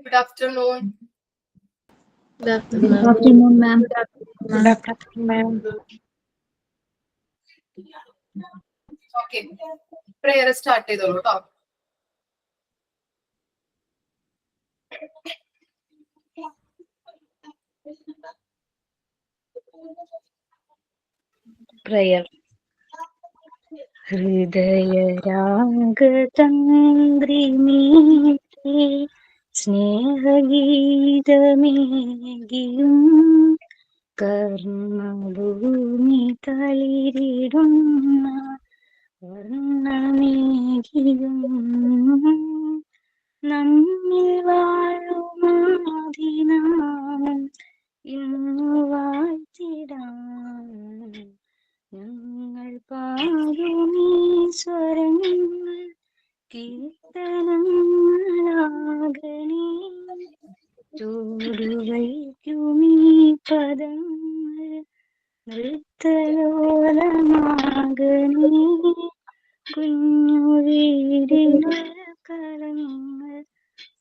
Good afternoon. Good afternoon, ma'am. Good afternoon, ma'am. Okay. Prayer start ചെയ്തോളൂ ട്ടോ. Prayer. ഹൃദയരാഗതന്ത്രിമീട്ടേ സ്നേഹഗീതമേകിയും കർമ്മഭൂമി തളിരിടുന്ന വർണ്ണമേകിയും നമ്മിൽ വാഴുമാതിനാമം ഇന്നു വാഴ്ത്തിടാം ഞങ്ങൾ പാടുമീ സ്വരങ്ങൾ കീർത്തനങ്ങളാകണേ ചൂടുവയ്ക്കുമീ പദങ്ങൾ നൃത്തലോലമാകണേ കുഞ്ഞു വീടിനുള്ള കളങ്ങൾ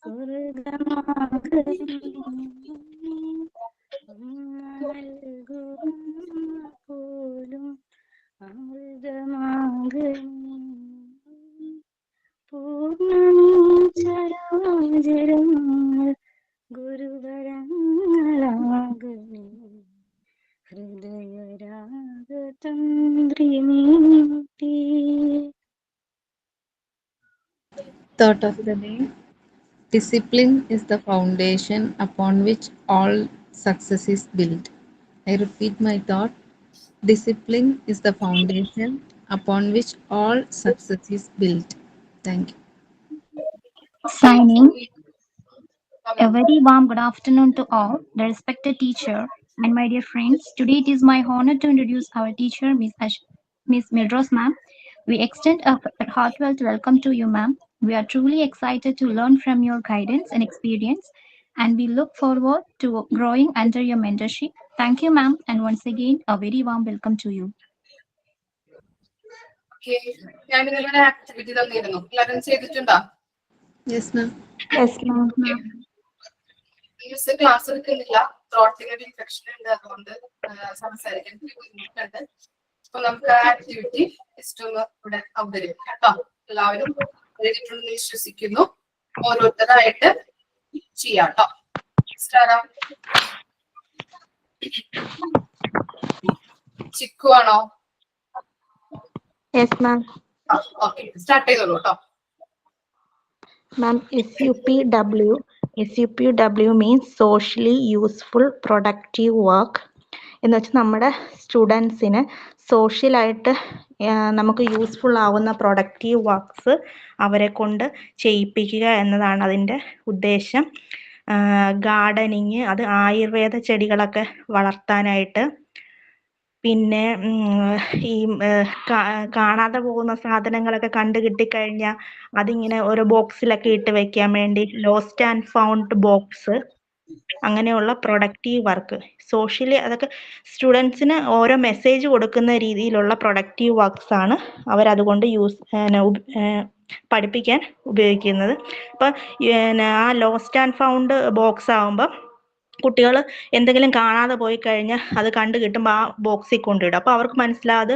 സ്വർഗമാകണേ നൽകുന്ന പോലും അമൃതമാകണേ പൂർണ്ണമീചരാചരങ്ങൾ ഗുരുവരങ്ങളാകണേ ഹൃദയരാഗതന്ത്രിമീട്ടി. Thought of the day. Discipline is the foundation upon which all success is built. I repeat my thought. Discipline is the foundation upon which all success is built. Thank you. Signing. A very warm good afternoon to all, the respected teacher and my dear friends. Today it is my honor to introduce our teacher, Miss Mildros ma'am. We extend a heartfelt welcome to you, ma'am. We are truly excited to learn from your guidance and experience, and we look forward to growing under your mentorship. Thank you, ma'am, and once again, a very warm welcome to you. Okay. ഞാൻ നിങ്ങളുടെ activity തന്നിരുന്നു. എല്ലാവരും ചെയ്തിട്ടുണ്ടോ? Yes, ma'am. Yes, ma'am. Miss class എടുക്കുന്നില്ല. ത്രോട്ടിന് ഒരു infection ഉണ്ട്, അതുകൊണ്ട് സംസാരിക്കാൻ ബുദ്ധിമുട്ടുണ്ട്. അപ്പൊ നമുക്ക് ആക്ടിവിറ്റി ജസ്റ്റ് ഒന്ന് ഇവിടെ അവതരിപ്പിക്കാം കേട്ടോ. എല്ലാവരും എഴുതിയിട്ടുണ്ടെന്ന് വിശ്വസിക്കുന്നു. ഓരോരുത്തരായിട്ട് ചെയ്യാം കേട്ടോ. സ്റ്റാറാം. ചിക്കു ആണോ? Yes, ma'am. ഓക്കെ, സ്റ്റാർട്ട് ചെയ്തോളൂ കേട്ടോ. Ma'am, SUPW means socially useful productive work. എന്ന് വെച്ചാൽ നമ്മുടെ സ്റ്റുഡൻസിന് സോഷ്യലായിട്ട് നമുക്ക് യൂസ്ഫുൾ ആവുന്ന പ്രൊഡക്റ്റീവ് വർക്ക്സ് അവരെ കൊണ്ട് ചെയ്യിപ്പിക്കുക എന്നതാണ് അതിൻ്റെ ഉദ്ദേശം. ഗാർഡനിങ്, അത് ആയുർവേദ ചെടികളൊക്കെ വളർത്താനായിട്ട്, പിന്നെ ഈ കാണാതെ പോകുന്ന സാധനങ്ങളൊക്കെ കണ്ടു കിട്ടിക്കഴിഞ്ഞാൽ അതിങ്ങനെ ഓരോ ബോക്സിലൊക്കെ ഇട്ട് വെക്കാൻ വേണ്ടി ലോസ്റ്റ് ആൻഡ് ഫൗണ്ട് ബോക്സ്, അങ്ങനെയുള്ള പ്രൊഡക്റ്റീവ് വർക്ക് സോഷ്യലി അതൊക്കെ സ്റ്റുഡൻസിന് ഓരോ മെസ്സേജ് കൊടുക്കുന്ന രീതിയിലുള്ള പ്രൊഡക്റ്റീവ് വർക്ക്സ് ആണ് അവരതുകൊണ്ട് പഠിപ്പിക്കാൻ ഉപയോഗിക്കുന്നത്. അപ്പം ആ ലോസ്റ്റ് ആൻഡ് ഫൗണ്ട് ബോക്സ് ആകുമ്പോൾ കുട്ടികൾ എന്തെങ്കിലും കാണാതെ പോയി കഴിഞ്ഞാൽ അത് കണ്ടു കിട്ടുമ്പോൾ ആ ബോക്സിൽ കൊണ്ടിടും. അപ്പോൾ അവർക്ക് മനസ്സിലാത്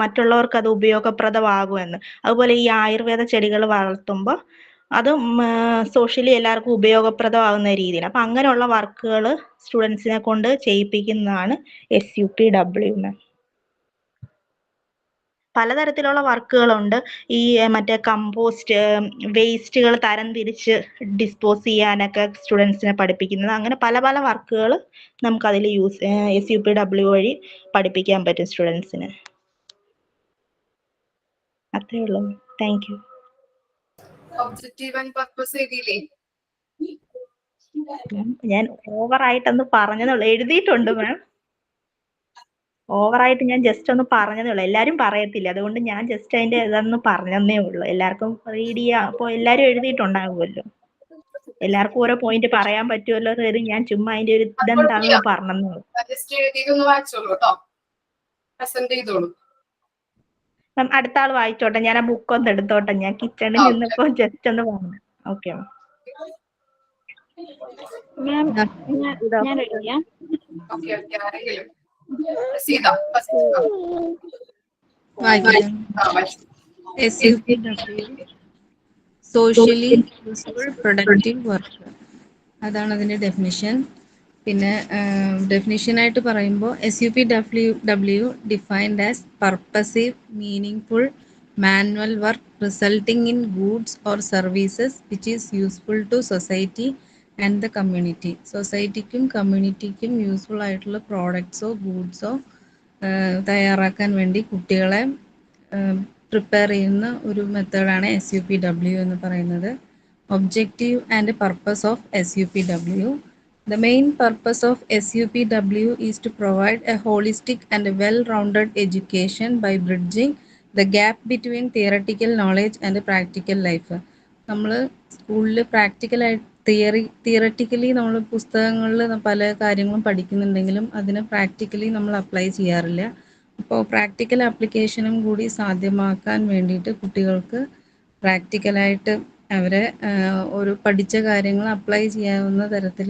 മറ്റുള്ളവർക്ക് അത് ഉപയോഗപ്രദമാകുമെന്ന്. അതുപോലെ ഈ ആയുർവേദ ചെടികൾ വളർത്തുമ്പോൾ അത് സോഷ്യലി എല്ലാവർക്കും ഉപയോഗപ്രദമാകുന്ന രീതിയിൽ. അപ്പം അങ്ങനെയുള്ള വർക്കുകൾ സ്റ്റുഡൻസിനെ കൊണ്ട് ചെയ്യിപ്പിക്കുന്നതാണ് SUPW. പലതരത്തിലുള്ള വർക്കുകളുണ്ട്. ഈ മറ്റേ കമ്പോസ്റ്റ് വേസ്റ്റുകൾ തരംതിരിച്ച് ഡിസ്പോസ് ചെയ്യാനൊക്കെ സ്റ്റുഡൻസിനെ പഠിപ്പിക്കുന്നത്. അങ്ങനെ പല പല വർക്കുകൾ നമുക്കതിൽ SUPW വഴി പഠിപ്പിക്കാൻ പറ്റും സ്റ്റുഡൻസിന്. അത്രേ ഉള്ളൂ. Thank you. Objective and purpose എഴുതിയില്ലേ? ഞാൻ ഓവറായിട്ടൊന്ന് പറഞ്ഞതേ ഉള്ളൂ. എഴുതിയിട്ടുണ്ട് മാം. ഓവറായിട്ട് ഞാൻ ജസ്റ്റ് ഒന്ന് പറഞ്ഞതേ ഉള്ളൂ. എല്ലാരും പറയത്തില്ല, അതുകൊണ്ട് ഞാൻ ജസ്റ്റ് അതിന്റെ ഇതൊന്ന് പറഞ്ഞതേ ഉള്ളൂ. എല്ലാവർക്കും റീഡ് ചെയ്യാം. അപ്പൊ എല്ലാരും എഴുതിയിട്ടുണ്ടാകുമല്ലോ, എല്ലാവർക്കും ഓരോ പോയിന്റ് പറയാൻ പറ്റുമല്ലോ എന്ന് കരുതി ഞാൻ ചുമ്മാ അതിന്റെ ഒരു ഇതെന്താണെന്ന് പറഞ്ഞതേ ഉള്ളൂ. ജസ്റ്റ് എഴുതിയിട്ടൊന്ന് വായിച്ചോളൂ കേട്ടോ. പ്രസന്റ് ചെയ്തോളൂ. മാം അടുത്ത ആൾ വായിച്ചോട്ടെ, ഞാൻ ആ ബുക്ക് ഒന്ന് എടുത്തോട്ടെ. ഞാൻ കിച്ചണിൽ നിന്നപ്പോ ജസ്റ്റ് ഒന്ന് പറഞ്ഞു. Okay ma'am. മാം ഞാൻ റെഡി ചെയ്യാം. ഓക്കെ ഓക്കെ ആരെങ്കിലും സീത ഫസ്റ്റ് വായിക്കാം. SUPW socially useful productive work. അതാണ് അതിൻ്റെ ഡെഫിനിഷൻ. പിന്നെ ഡെഫിനിഷനായിട്ട് പറയുമ്പോൾ SUPW defined as purposive meaning manual work resulting in goods or services which is useful to society and the community. സൊസൈറ്റിക്കും കമ്മ്യൂണിറ്റിക്കും യൂസ്ഫുൾ ആയിട്ടുള്ള പ്രോഡക്ട്സോ ഗൂഡ്സോ തയ്യാറാക്കാൻ വേണ്ടി കുട്ടികളെ പ്രിപ്പയർ ചെയ്യുന്ന ഒരു മെത്തേഡാണ് SUPW എന്ന് പറയുന്നത്. Objective and purpose of SUPW. The main purpose of SUPW is to provide a holistic and well-rounded education by bridging the gap between theoretical knowledge and practical life. നമ്മൾ സ്കൂളിൽ തിയററ്റിക്കലി നമ്മൾ പുസ്തകങ്ങളിൽ പല കാര്യങ്ങളും പഠിക്കുന്നുണ്ടെങ്കിലും അതിനെ പ്രാക്ടിക്കലി നമ്മൾ അപ്ലൈ ചെയ്യാറില്ല. അപ്പോൾ പ്രാക്ടിക്കൽ ആപ്ലിക്കേഷനും കൂടി സാധ്യമാക്കാൻ വേണ്ടിയിട്ട് കുട്ടികൾക്ക് പ്രാക്ടിക്കലായിട്ട് അവരെ ഒരു പഠിച്ച കാര്യങ്ങൾ അപ്ലൈ ചെയ്യാവുന്ന തരത്തിൽ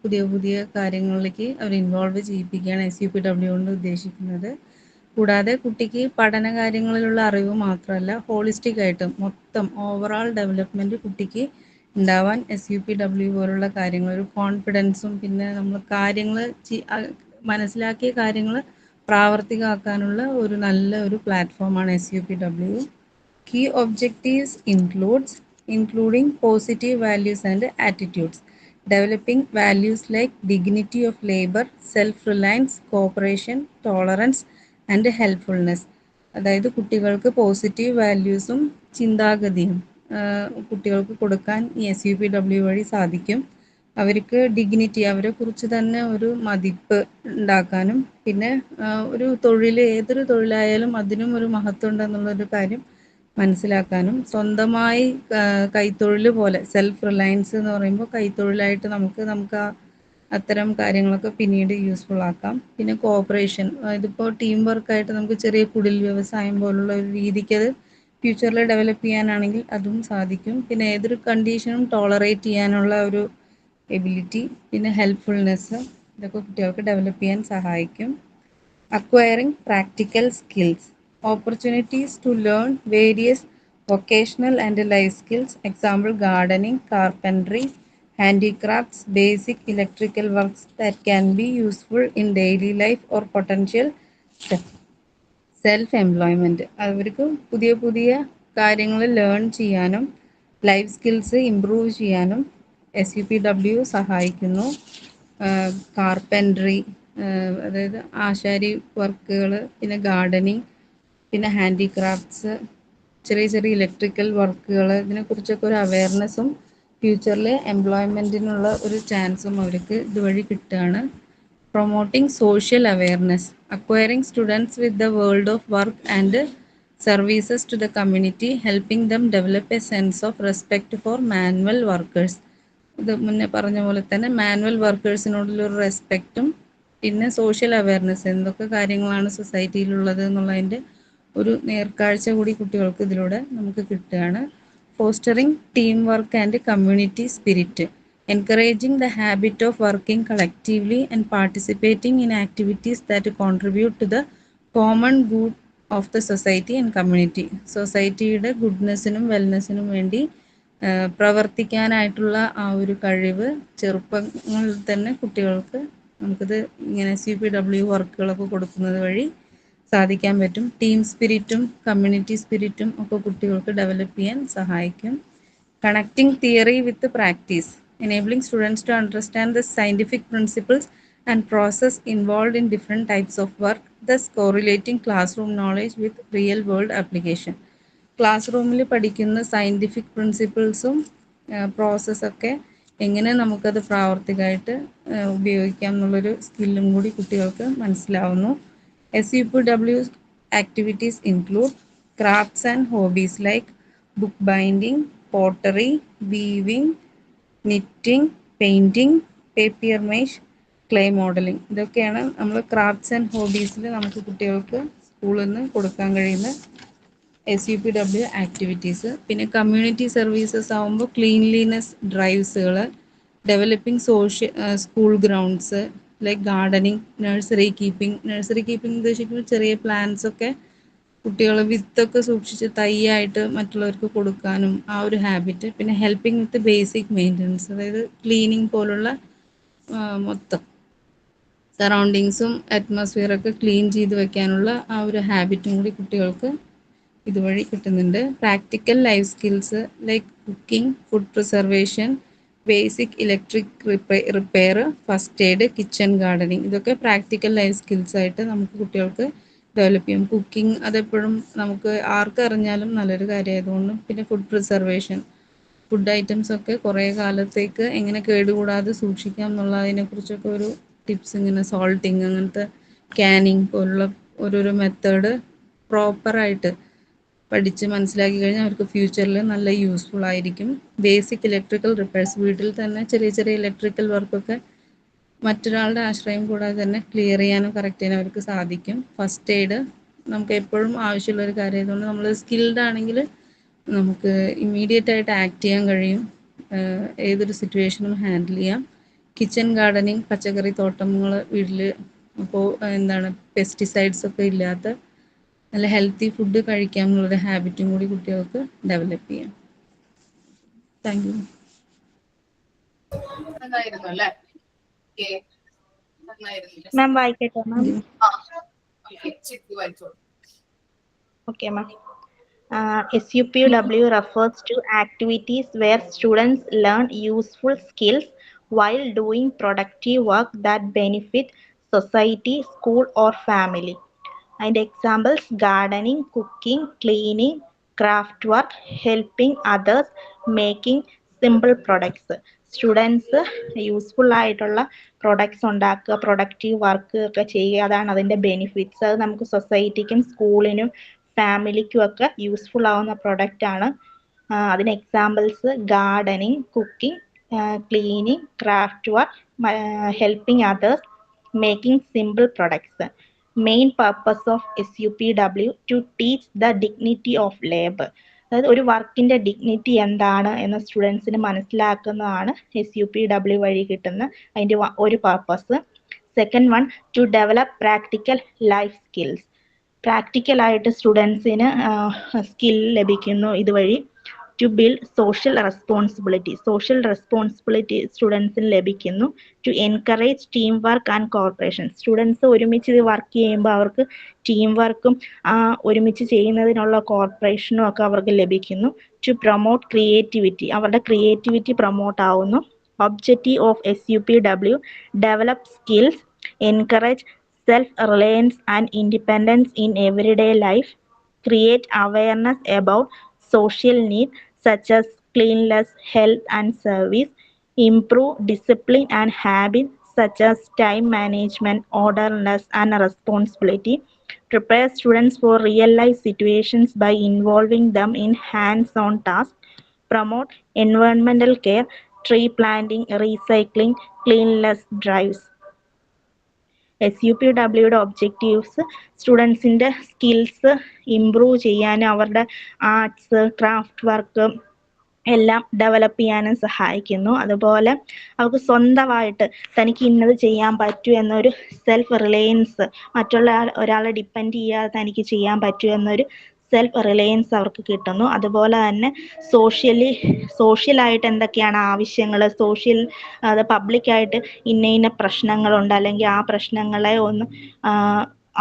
പുതിയ പുതിയ കാര്യങ്ങളിലേക്ക് അവർ ഇൻവോൾവ് ചെയ്യിപ്പിക്കുകയാണ് SUPW കൊണ്ട് ഉദ്ദേശിക്കുന്നത്. കൂടാതെ കുട്ടിക്ക് പഠന കാര്യങ്ങളിലുള്ള അറിവ് മാത്രമല്ല ഹോളിസ്റ്റിക് ആയിട്ട് മൊത്തം ഓവറോൾ ഡെവലപ്മെൻറ്റ് കുട്ടിക്ക് ഉണ്ടാവാൻ SUPW പോലുള്ള കാര്യങ്ങൾ ഒരു കോൺഫിഡൻസും പിന്നെ നമ്മൾ കാര്യങ്ങൾ മനസ്സിലാക്കിയ കാര്യങ്ങൾ പ്രാവർത്തികമാക്കാനുള്ള ഒരു നല്ല ഒരു പ്ലാറ്റ്ഫോമാണ് SUPW. Key objectives including positive values and attitudes, developing values like dignity of labor, self-reliance, cooperation, tolerance and helpfulness. അതായത് കുട്ടികൾക്ക് പോസിറ്റീവ് വാല്യൂസും ചിന്താഗതിയും കുട്ടികൾക്ക് കൊടുക്കാൻ ഈ SUPW വഴി സാധിക്കും. അവർക്ക് ഡിഗ്നിറ്റി അവരെ കുറിച്ച് തന്നെ ഒരു മതിപ്പ് ഉണ്ടാക്കാനും പിന്നെ ഒരു ഏതൊരു തൊഴിലായാലും അതിനും ഒരു മഹത്വം ഉണ്ടെന്നുള്ളൊരു കാര്യം മനസ്സിലാക്കാനും സ്വന്തമായി കൈത്തൊഴിൽ പോലെ സെൽഫ് റിലയൻസ് എന്ന് പറയുമ്പോൾ കൈത്തൊഴിലായിട്ട് നമുക്ക് അത്തരം കാര്യങ്ങളൊക്കെ പിന്നീട് യൂസ്ഫുൾ ആക്കാം. പിന്നെ കോഓപ്പറേഷൻ ഇതിപ്പോൾ ടീം വർക്കായിട്ട് നമുക്ക് ചെറിയ കുടിൽ വ്യവസായം പോലുള്ള ഒരു രീതിക്ക് അത് ഫ്യൂച്ചറിൽ ഡെവലപ്പ് ചെയ്യാനാണെങ്കിൽ അതും സാധിക്കും. പിന്നെ ഏതൊരു കണ്ടീഷനും ടോളറേറ്റ് ചെയ്യാനുള്ള ഒരു എബിലിറ്റി പിന്നെ ഹെൽപ്ഫുൾനെസ് ഇതൊക്കെ കുട്ടികൾക്ക് ഡെവലപ്പ് ചെയ്യാൻ സഹായിക്കും. Acquiring practical skills, opportunities to learn various vocational and life skills, example gardening, carpentry, handicrafts, basic electrical works that can be useful in daily life or potential self employment. അവർക്ക് പുതിയ പുതിയ കാര്യങ്ങൾ learn ചെയ്യാനും life skills improve ചെയ്യാനും SUPW സഹായിക്കുന്നു. Carpentry അതായത് ആശാരി വർക്കുകൾ പിന്നെ ഗാർഡനിങ് പിന്നെ ഹാൻഡിക്രാഫ്റ്റ്സ് ചെറിയ ചെറിയ ഇലക്ട്രിക്കൽ വർക്കുകൾ ഇതിനെക്കുറിച്ചൊക്കെ ഒരു അവയർനെസ്സും ഫ്യൂച്ചറിൽ എംപ്ലോയ്മെൻറ്റിനുള്ള ഒരു ചാൻസും അവർക്ക് ഇതുവഴി കിട്ടുകയാണ്. Promoting social awareness, acquiring students with the world of work and services to the community, helping them develop a sense of respect for manual workers. ഇത് മുന്നേ പറഞ്ഞ പോലെ തന്നെ മാനുവൽ വർക്കേഴ്സിനോടുള്ളൊരു റെസ്പെക്റ്റും പിന്നെ സോഷ്യൽ അവയർനെസ് എന്തൊക്കെ കാര്യങ്ങളാണ് സൊസൈറ്റിയിലുള്ളത് എന്നുള്ളതിൻ്റെ ഒരു നേർക്കാഴ്ച കൂടി കുട്ടികൾക്ക് ഇതിലൂടെ നമുക്ക് കിട്ടുകയാണ്. Fostering team work and community spirit, encouraging the habit of working collectively and participating in activities that contribute to the common good of the society and community. സൊസൈറ്റിയുടെ ഗുഡ്നെസ്സിനും വെൽനെസ്സിനും വേണ്ടി പ്രവർത്തിക്കാനായിട്ടുള്ള ആ ഒരു കഴിവ് ചെറുപ്പങ്ങളിൽ തന്നെ കുട്ടികൾക്ക് നമുക്കിത് ഇങ്ങനെ SUPW വർക്കുകളൊക്കെ കൊടുക്കുന്നത് വഴി സാധിക്കാൻ പറ്റും. ടീം സ്പിരിറ്റും കമ്മ്യൂണിറ്റി സ്പിരിറ്റും ഒക്കെ കുട്ടികൾക്ക് ഡെവലപ്പ് ചെയ്യാൻ സഹായിക്കും. Connecting theory with the practice, enabling students to understand the scientific principles and process involved in different types of work, thus correlating classroom knowledge with real world application. Class റൂമിൽ പഠിക്കുന്ന scientific പ്രിൻസിപ്പിൾസും പ്രോസസ്സൊക്കെ എങ്ങനെ നമുക്കത് പ്രാവർത്തികമായിട്ട് ഉപയോഗിക്കാം എന്നുള്ളൊരു സ്കില്ലും കൂടി കുട്ടികൾക്ക് മനസ്സിലാവുന്നു. SUPW activities include crafts and hobbies like book binding, pottery, weaving, knitting, painting, papier mâche, clay modeling. ഇതൊക്കെയാണ് നമ്മൾ ക്രാഫ്റ്റ്സ് ആൻഡ് ഹോബീസിൽ നമുക്ക് കുട്ടികൾക്ക് സ്കൂളിൽ നിന്ന് കൊടുക്കാൻ കഴിയുന്ന SUPW ആക്ടിവിറ്റീസ്. പിന്നെ കമ്മ്യൂണിറ്റി സർവീസസ് ആകുമ്പോൾ ക്ലീൻലിനെസ് ഡ്രൈവ്സുകൾ, developing school grounds like gardening, nursery keeping ഉദ്ദേശിക്കുന്നത് ചെറിയ പ്ലാന്റ്സ് ഒക്കെ കുട്ടികൾ വിത്തൊക്കെ സൂക്ഷിച്ച് തൈയായിട്ട് മറ്റുള്ളവർക്ക് കൊടുക്കാനും ആ ഒരു ഹാബിറ്റ്. പിന്നെ ഹെൽപ്പിംഗ് വിത്ത് ബേസിക് മെയിൻ്റനൻസ്, അതായത് ക്ലീനിങ് പോലുള്ള മൊത്തം സറൗണ്ടിങ്സും അറ്റ്മോസ്ഫിയറൊക്കെ ക്ലീൻ ചെയ്ത് വെക്കാനുള്ള ആ ഒരു ഹാബിറ്റും കൂടി കുട്ടികൾക്ക് ഇതുവഴി കിട്ടുന്നുണ്ട്. Practical life skills like cooking, food preservation, basic electric repair, first aid, kitchen gardening, ഇതൊക്കെ പ്രാക്ടിക്കൽ ലൈഫ് സ്കിൽസ് ആയിട്ട് നമുക്ക് കുട്ടികൾക്ക് ഡെവലപ്പ് ചെയ്യും. കുക്കിംഗ് അതെപ്പോഴും നമുക്ക് ആർക്കറിഞ്ഞാലും നല്ലൊരു കാര്യമായതുകൊണ്ടും, പിന്നെ ഫുഡ് പ്രിസർവേഷൻ, ഫുഡ് ഐറ്റംസ് ഒക്കെ കുറേ കാലത്തേക്ക് എങ്ങനെ കേടുകൂടാതെ സൂക്ഷിക്കാം എന്നുള്ളതിനെക്കുറിച്ചൊക്കെ ഒരു ടിപ്സ്, ഇങ്ങനെ സോൾട്ടിങ്, അങ്ങനത്തെ ക്യാനിങ് പോലുള്ള ഓരോരോ മെത്തേഡ് പ്രോപ്പറായിട്ട് പഠിച്ച് മനസ്സിലാക്കി കഴിഞ്ഞാൽ അവർക്ക് ഫ്യൂച്ചറിൽ നല്ല യൂസ്ഫുൾ ആയിരിക്കും. ബേസിക് ഇലക്ട്രിക്കൽ റിപ്പയർസ്, വീട്ടിൽ തന്നെ ചെറിയ ചെറിയ ഇലക്ട്രിക്കൽ വർക്കൊക്കെ മറ്റൊരാളുടെ ആശ്രയം കൂടാതെ തന്നെ ക്ലിയർ ചെയ്യാനും കറക്റ്റ് ചെയ്യാനും അവർക്ക് സാധിക്കും. ഫസ്റ്റ് എയ്ഡ് നമുക്ക് എപ്പോഴും ആവശ്യമുള്ളൊരു കാര്യമായതുകൊണ്ട് നമ്മൾ സ്കിൽഡ് ആണെങ്കിൽ നമുക്ക് ഇമ്മീഡിയറ്റ് ആയിട്ട് ആക്ട് ചെയ്യാൻ കഴിയും, ഏതൊരു സിറ്റുവേഷനും ഹാൻഡിൽ ചെയ്യാം. കിച്ചൺ ഗാർഡനിങ്, പച്ചക്കറി തോട്ടങ്ങൾ വീട്ടിൽ, അപ്പോൾ പെസ്റ്റിസൈഡ്സ് ഒക്കെ ഇല്ലാത്ത നല്ല ഹെൽത്തി ഫുഡ് കഴിക്കാം എന്നുള്ളൊരു ഹാബിറ്റും കൂടി കുട്ടികൾക്ക് ഡെവലപ്പ് ചെയ്യാം. Thank you. നന്നായിരുന്നു അല്ലേ? നന്നായിരുന്നു. മാം വായിക്കട്ടെ മാം? ചിത്തു വായിച്ചോളൂ. Okay, ma'am. SUPW refers to activities where students learn useful skills while doing productive work that benefit society, school, or family. And examples: gardening, cooking, cleaning, craft work, helping others, making simple products. Students useful ആയിട്ടുള്ള products ഉണ്ടാക്കുക, productive work ഒക്കെ ചെയ്യുക, അതാണ് അതിൻ്റെ benefits. അത് നമുക്ക് സൊസൈറ്റിക്കും സ്കൂളിനും ഫാമിലിക്കും ഒക്കെ യൂസ്ഫുൾ ആവുന്ന പ്രൊഡക്റ്റാണ്. അതിന് examples gardening, cooking, cleaning, craft work, helping others, making simple products. Main purpose of SUPW to teach the dignity of labour. അതായത് ഒരു വർക്കിന്റെ ഡിഗ്നിറ്റി എന്താണ് എന്ന് സ്റ്റുഡൻസിന് മനസ്സിലാക്കുന്നതാണ് SUPW വഴി കിട്ടുന്ന അതിൻ്റെ ഒരു purpose. Second one, to develop practical life skills. പ്രാക്ടിക്കലായിട്ട് സ്റ്റുഡൻസിന് സ്കിൽ ലഭിക്കുന്നു ഇതുവഴി. ടു ബിൽഡ് സോഷ്യൽ റെസ്പോൺസിബിലിറ്റി സ്റ്റുഡൻസിന് ലഭിക്കുന്നു. To encourage team work and corporation. Students ഒരുമിച്ച് ഇത് വർക്ക് ചെയ്യുമ്പോൾ അവർക്ക് ടീം വർക്കും ഒരുമിച്ച് ചെയ്യുന്നതിനുള്ള കോർപ്പറേഷനും ഒക്കെ അവർക്ക് ലഭിക്കുന്നു. ടു പ്രൊമോട്ട് ക്രിയേറ്റിവിറ്റി, അവരുടെ ക്രിയേറ്റിവിറ്റി പ്രൊമോട്ട് ആവുന്നു. Objective of SUPW, develop skills, encourage self-reliance and independence in everyday life, create awareness about social needs such as cleanliness, health and service, improve discipline and habits such as time management, orderliness and responsibility, prepare students for real-life situations by involving them in hands-on tasks, promote environmental care, tree planting, recycling, cleanliness drives. SUPWയുടെ objectives സ്റ്റുഡൻസിൻ്റെ skills improve ചെയ്യാനും അവരുടെ arts, craft work എല്ലാം develop ചെയ്യാനും സഹായിക്കുന്നു. അതുപോലെ അവർക്ക് സ്വന്തമായിട്ട് തനിക്ക് ഇന്നത് ചെയ്യാൻ പറ്റൂ എന്നൊരു സെൽഫ് റിലയൻസ്, മറ്റുള്ള ഒരാളെ ഡിപ്പെൻഡ് ചെയ്യാതെ തനിക്ക് ചെയ്യാൻ പറ്റൂ എന്നൊരു സെൽഫ് റിലയൻസ് അവർക്ക് കിട്ടുന്നു. അതുപോലെ തന്നെ സോഷ്യലായിട്ട് എന്തൊക്കെയാണ് ആവശ്യങ്ങൾ, അത് പബ്ലിക്കായിട്ട് ഇന്ന പ്രശ്നങ്ങളുണ്ട്, അല്ലെങ്കിൽ ആ പ്രശ്നങ്ങളെ ഒന്ന്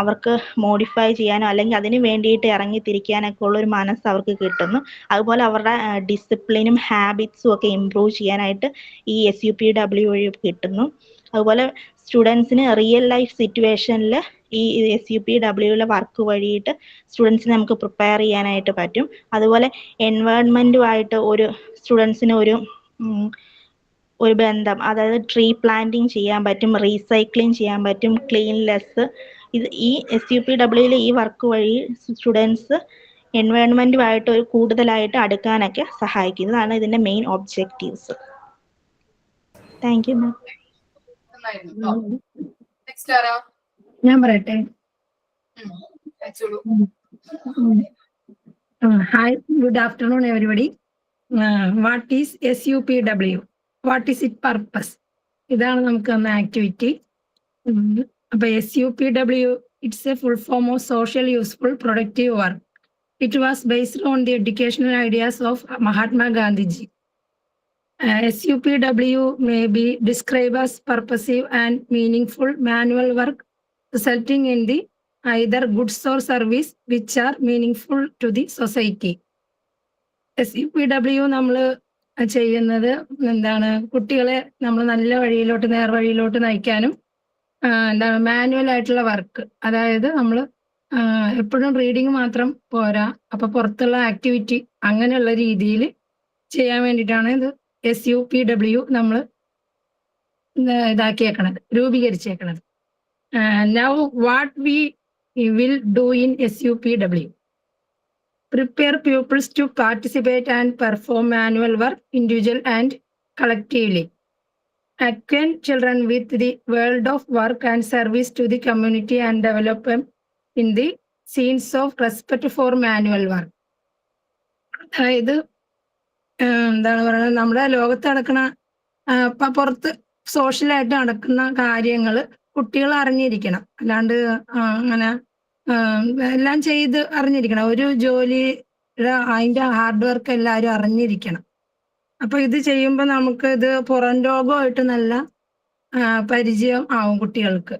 അവർക്ക് മോഡിഫൈ ചെയ്യാനോ അല്ലെങ്കിൽ അതിന് വേണ്ടിയിട്ട് ഇറങ്ങിത്തിരിക്കാനൊക്കെ ഉള്ളൊരു മനസ്സ് അവർക്ക് കിട്ടുന്നു. അതുപോലെ അവരുടെ ഡിസിപ്ലിനും ഹാബിറ്റ്സും ഒക്കെ ഇംപ്രൂവ് ചെയ്യാനായിട്ട് ഈ SUPW വഴി കിട്ടുന്നു. അതുപോലെ സ്റ്റുഡൻസിന് റിയൽ ലൈഫ് സിറ്റുവേഷനിൽ ഈ SUPWയിലെ വർക്ക് വഴിയിട്ട് സ്റ്റുഡൻസിനെ നമുക്ക് പ്രിപ്പയർ ചെയ്യാനായിട്ട് പറ്റും. അതുപോലെ എൻവയോൺമെൻറ്റുമായിട്ട് സ്റ്റുഡൻസിന് ഒരു ബന്ധം, അതായത് ട്രീ പ്ലാന്റിങ് ചെയ്യാൻ പറ്റും, റീസൈക്ലിങ് ചെയ്യാൻ പറ്റും, ക്ലീൻലെസ്. ഈ SUPWയിലെ ഈ വർക്ക് വഴി സ്റ്റുഡൻസ് എൻവയോൺമെൻറ്റുമായിട്ട് കൂടുതലായിട്ട് അടുക്കാനൊക്കെ സഹായിക്കുന്നതാണ് ഇതിൻ്റെ main objectives. Thank you ma'am. Next ആരാ? ഞാൻ പറയട്ടെ. Hi, good afternoon everybody. What is SUPW? What is it purpose. ഇതാണ് നമുക്ക് തന്ന ആക്ടിവിറ്റി. അപ്പൊ SUPW, it's a full form of social useful productive work. It was based on the educational ideas of Mahatma Gandhi ji. SUPW may be described as purposive and meaningful manual work resulting in the either goods or service which are meaningful to the society. SUPW നമ്മൾ ചെയ്യുന്നത് എന്താണ്, കുട്ടികളെ നമ്മൾ നല്ല വഴിയിലോട്ട് നേർവഴിയിലോട്ട് നയിക്കാനും എന്താണ് manual ആയിട്ടുള്ള work. അതായത് നമ്മൾ എപ്പോഴും റീഡിങ് മാത്രം പോരാ, അപ്പൊ പുറത്തുള്ള ആക്ടിവിറ്റി അങ്ങനെയുള്ള രീതിയിൽ ചെയ്യാൻ വേണ്ടിയിട്ടാണ് ഇത് SUPW നമ്മൾ ഇതാക്കിയേക്കണത്, രൂപീകരിച്ചേക്കണത്. Now what we will do in SUPW: prepare pupils to participate and perform manual work individual and collectively. Acquaint children with the world of work and service to the community and develop them in the scenes of respect for manual work. അതായത് എന്താണ് പറയുന്നത്, നമ്മുടെ ലോകത്ത് നടക്കുന്ന പുറത്ത് സോഷ്യലായിട്ട് നടക്കുന്ന കാര്യങ്ങൾ കുട്ടികൾ അറിഞ്ഞിരിക്കണം. അല്ലാണ്ട് അങ്ങനെ എല്ലാം ചെയ്ത് അറിഞ്ഞിരിക്കണം. ഒരു ജോലിയുടെ അതിന്റെ ഹാർഡ് വർക്ക് എല്ലാവരും അറിഞ്ഞിരിക്കണം. അപ്പൊ ഇത് ചെയ്യുമ്പോൾ നമുക്ക് ഇത് പുറം ലോകമായിട്ട് നല്ല പരിചയം ആവും കുട്ടികൾക്ക്.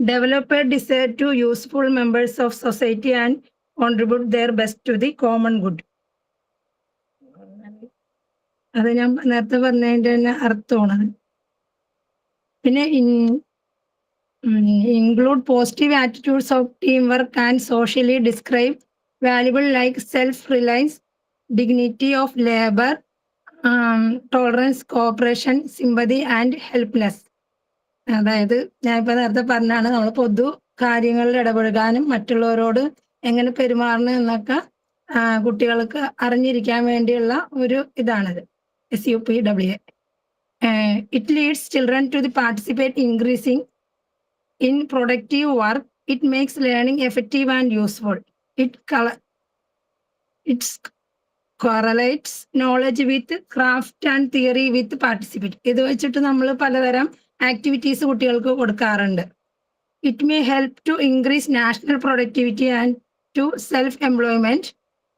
Develop a desire to useful members of society and contribute their best to the common good. അത് ഞാൻ നേരത്തെ പറഞ്ഞതിന്റെ തന്നെ അർത്ഥമാണ്. പിന്നെ include positive attitudes of teamwork and socially describe valuable like self-reliance, dignity of labor, tolerance, cooperation, sympathy and helpness. അതായത് ഞാൻ ഇപ്പൊ നേരത്തെ പറഞ്ഞാണ്, നമ്മൾ പൊതു കാര്യങ്ങളിൽ ഇടപെടുകാനും മറ്റുള്ളവരോട് എങ്ങനെ പെരുമാറണം എന്നൊക്കെ കുട്ടികൾക്ക് അറിഞ്ഞിരിക്കാൻ വേണ്ടിയുള്ള ഒരു ഇതാണിത് SUPW. It leads children to the participate increasing in productive work. It makes learning effective and useful. It correlates knowledge with craft and theory with participate. ഇത് വെച്ചിട്ട് നമ്മൾ പലതരം ആക്ടിവിറ്റീസ് കുട്ടികൾക്ക് കൊടുക്കാറുണ്ട്. It may help to increase national productivity and to self-employment.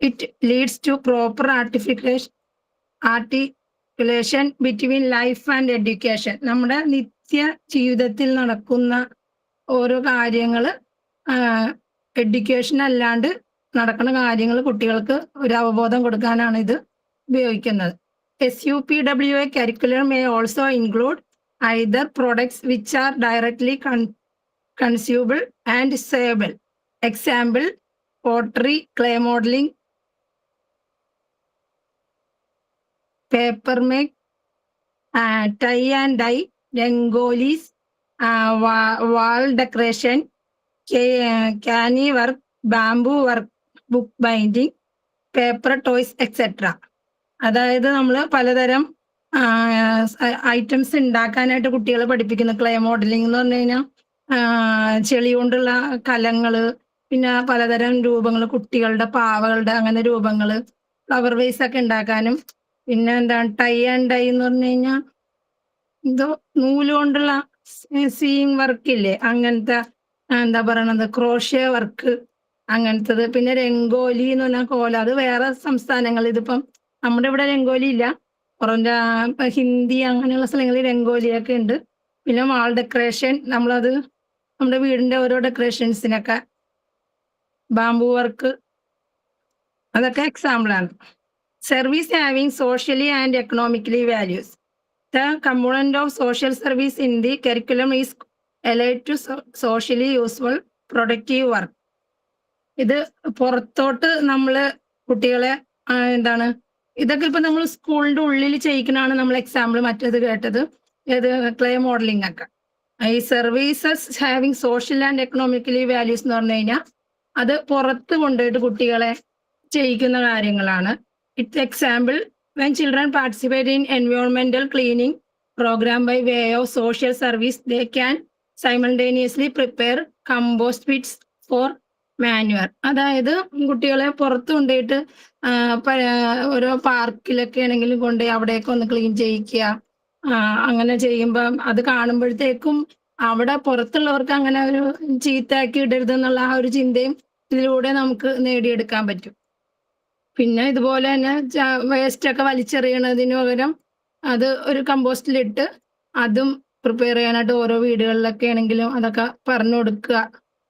It leads to proper articulation between life and education. നമ്മുടെ നിത്യ ജീവിതത്തിൽ നടക്കുന്ന ഓരോ കാര്യങ്ങൾ എഡ്യൂക്കേഷൻ അല്ലാണ്ട് നടക്കുന്ന കാര്യങ്ങൾ കുട്ടികൾക്ക് ഒരു അവബോധം കൊടുക്കാനാണ് ഇത് ഉപയോഗിക്കുന്നത്. SUPW curriculum may also include either products which are directly consumable and savable. Example: pottery, clay modeling, paper make, tie and dye, rangolis, wall decoration, canny work, bamboo work, book binding, paper toys, etc. അതായത് നമ്മൾ പലതരം items ഉണ്ടാക്കാനായിട്ട് കുട്ടികളെ പഠിപ്പിക്കുന്ന clay modelling എന്ന് പറഞ്ഞു കഴിഞ്ഞാൽ ചെളി കൊണ്ടുള്ള കലങ്ങള്, പിന്നെ പലതരം രൂപങ്ങൾ, കുട്ടികളുടെ പാവകളുടെ അങ്ങനെ രൂപങ്ങള്, ഫ്ലവർ വേസ് ഒക്കെ ഉണ്ടാക്കാനും, പിന്നെ എന്താണ് ടൈ ആൻഡ് ഡൈ എന്ന് പറഞ്ഞു കഴിഞ്ഞാൽ എന്തോ നൂല് കൊണ്ടുള്ള സീയിങ് വർക്ക് ഇല്ലേ, അങ്ങനത്തെ എന്താ പറയണത് ക്രോഷ്യ വർക്ക് അങ്ങനത്തത്. പിന്നെ രംഗോലി എന്ന് പറഞ്ഞാൽ കോല, അത് വേറെ സംസ്ഥാനങ്ങൾ, ഇതിപ്പം നമ്മുടെ ഇവിടെ രംഗോലി ഇല്ല, പുറം ഹിന്ദി അങ്ങനെയുള്ള സ്ഥലങ്ങളിൽ രംഗോലിയൊക്കെ ഉണ്ട്. പിന്നെ വാൾ ഡെക്കറേഷൻ, നമ്മളത് നമ്മുടെ വീടിന്റെ ഓരോ ഡെക്കറേഷൻസിനൊക്കെ ബാംബു വർക്ക്, അതൊക്കെ എക്സാമ്പിളാണ്. Service having socially and economically values. The component of social service in the curriculum is allied to socially useful productive work. ഇത് പുറത്തോട്ട് നമ്മള് കുട്ടികളെ എന്താണ് ഇതൊക്കെ ഇപ്പൊ നമ്മൾ സ്കൂളിന്റെ ഉള്ളിൽ ചെയ്യിക്കണാണ് നമ്മൾ എക്സാമ്പിൾ മറ്റേത് കേട്ടത്, ഏത് ക്ലേ മോഡലിംഗ് ഒക്കെ. ഈ services having social and economically values എന്ന് പറഞ്ഞു കഴിഞ്ഞാൽ അത് പുറത്ത് കൊണ്ടുപോയിട്ട് കുട്ടികളെ ചെയ്യിക്കുന്ന കാര്യങ്ങളാണ്. It's example: when children participate in environmental cleaning program by way of social service, they can simultaneously prepare compost pits for manual. അതായത് കുട്ടികളെ പുറത്ത് കൊണ്ടുപോയിട്ട് ഓരോ പാർക്കിലൊക്കെ ആണെങ്കിലും കൊണ്ടുപോയി അവിടെയൊക്കെ ഒന്ന് ക്ലീൻ ചെയ്യിക്കുക. അങ്ങനെ ചെയ്യുമ്പം അത് കാണുമ്പോഴത്തേക്കും അവിടെ പുറത്തുള്ളവർക്ക് അങ്ങനെ ഒരു ചീത്തയാക്കി ഇടരുത് എന്നുള്ള ആ ഒരു ചിന്തയും ഇതിലൂടെ നമുക്ക് നേടിയെടുക്കാൻ പറ്റും. പിന്നെ ഇതുപോലെ തന്നെ വേസ്റ്റ് ഒക്കെ വലിച്ചെറിയണതിന് പകരം അത് ഒരു കമ്പോസ്റ്റിലിട്ട് അതും പ്രിപ്പയർ ചെയ്യാനായിട്ട് ഓരോ വീടുകളിലൊക്കെ ആണെങ്കിലും അതൊക്കെ പറഞ്ഞു കൊടുക്കുക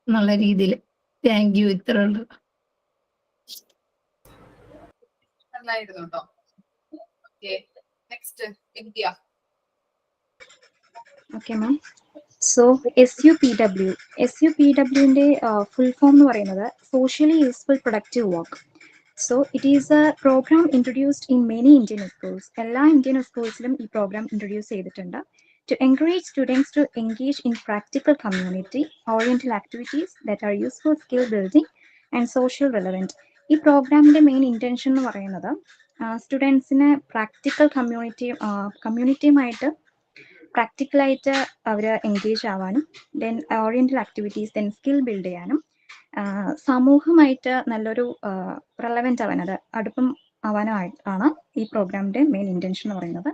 എന്നുള്ള രീതിയിൽ. Thank you. ഇത്ര ഉള്ളു. നന്നായിരുന്നു കേട്ടോ. Okay, next India. Okay, ma'am. So SUPW. SUPW-ന്റെ full form എന്ന് പറയുന്നത് Socially Useful Productive Work. So it is a program introduced in many Indian schools. എല്ലാ ഇന്ത്യൻ സ്കൂൾസിലും ഈ പ്രോഗ്രാം ഇൻട്രൊഡ്യൂസ് ചെയ്തിട്ടുണ്ട്. To encourage students to engage in practical community-oriented activities that are useful skill building and social relevant. ഈ പ്രോഗ്രാമിന്റെ main intention എന്ന് പറയുന്നത് സ്റ്റുഡൻസിന് practical കമ്മ്യൂണിറ്റിയുമായിട്ട് പ്രാക്ടിക്കലായിട്ട് അവർ engage ആവാനും then oriental activities then skill build ചെയ്യാനും സമൂഹമായിട്ട് നല്ലൊരു റെലവെന്റ് ആവാൻ അടുപ്പം ആവാനായിട്ടാണ് ഈ പ്രോഗ്രാമിന്റെ മെയിൻ ഇന്റൻഷൻ എന്ന് പറയുന്നത്.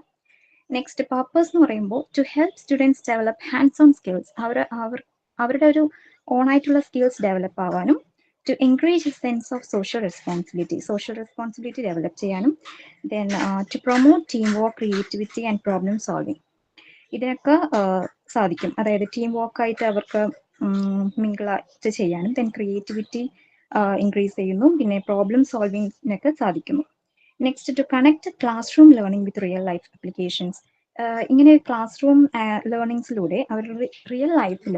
നെക്സ്റ്റ് പർപ്പസ് എന്ന് പറയുമ്പോൾ to help students develop hands on skills, അവരുടെ ഒരു ഓണായിട്ടുള്ള സ്കിൽസ് ഡെവലപ്പ് ആവാനും to encourage a sense of social responsibility develop ചെയ്യാനും then to promote team work, creativity and problem solving ഇതിനൊക്കെ സാധിക്കും. അതായത് ടീം വർക്കായിട്ട് അവർക്ക് മിങ്കിളായിട്ട് ചെയ്യാനും ദെൻ ക്രിയേറ്റിവിറ്റി ഇൻക്രീസ് ചെയ്യുന്നു, പിന്നെ പ്രോബ്ലം സോൾവിങ്ങിനൊക്കെ സാധിക്കുന്നു. Next to connect class room learning with real life applications. ഇങ്ങനെ ക്ലാസ് റൂം ലേണിങ്സിലൂടെ അവരുടെ റിയൽ ലൈഫിൽ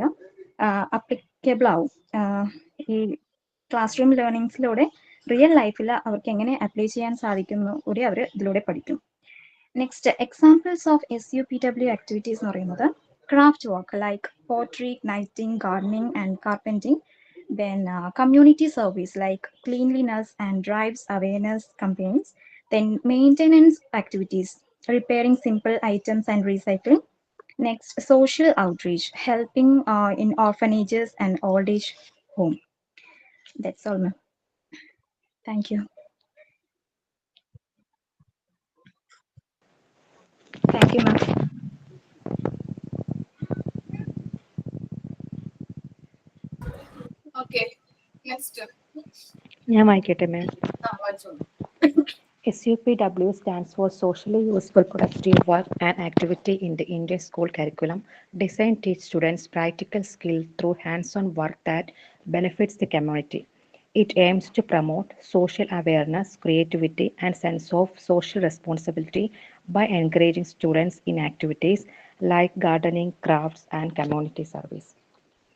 അപ്ലിക്കബിൾ ആവും. ഈ ക്ലാസ് റൂം ലേണിങ്സിലൂടെ റിയൽ ലൈഫിൽ അവർക്ക് എങ്ങനെ അപ്ലൈ ചെയ്യാൻ സാധിക്കുന്നു കൂടി അവർ ഇതിലൂടെ പഠിക്കും. Next examples of SUPW activities എന്ന് പറയുന്നത് craft work like pottery, knitting, gardening and carpentering. Then community service like cleanliness and drives awareness campaigns. Then maintenance activities, repairing simple items and recycling. Next, social outreach, helping in orphanages and old age home. That's all, ma'am. Thank you. Thank you, ma'am. Okay, next. ഞാൻ വായിക്കട്ടെ മാം. വായിച്ചോളൂ. SUPW stands for Socially Useful Productive Work, an activity in the Indian school curriculum designed to teach students practical skill through hands-on work that benefits the community. It aims to promote social awareness, creativity, and sense of social responsibility by encouraging students in activities like gardening, crafts, and community service.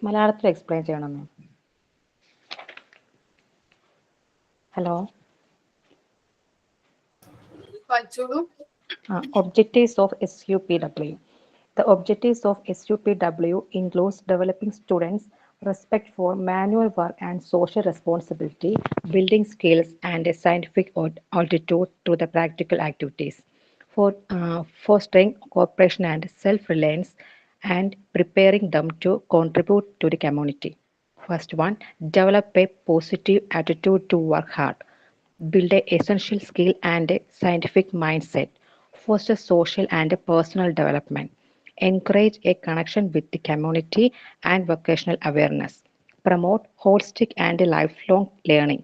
മലയാളത്തിൽ explain ചെയ്യണം മാം. Hello. Objectives of SUPW. The objectives of SUPW includes developing students' respect for manual work and social responsibility, building skills and a scientific altitude to the practical activities, for fostering cooperation and self-reliance, and preparing them to contribute to the community. First one, develop a positive attitude to work hard. Build an essential skill and a scientific mindset. Foster social and personal development. Encourage a connection with the community and vocational awareness. Promote holistic and lifelong learning.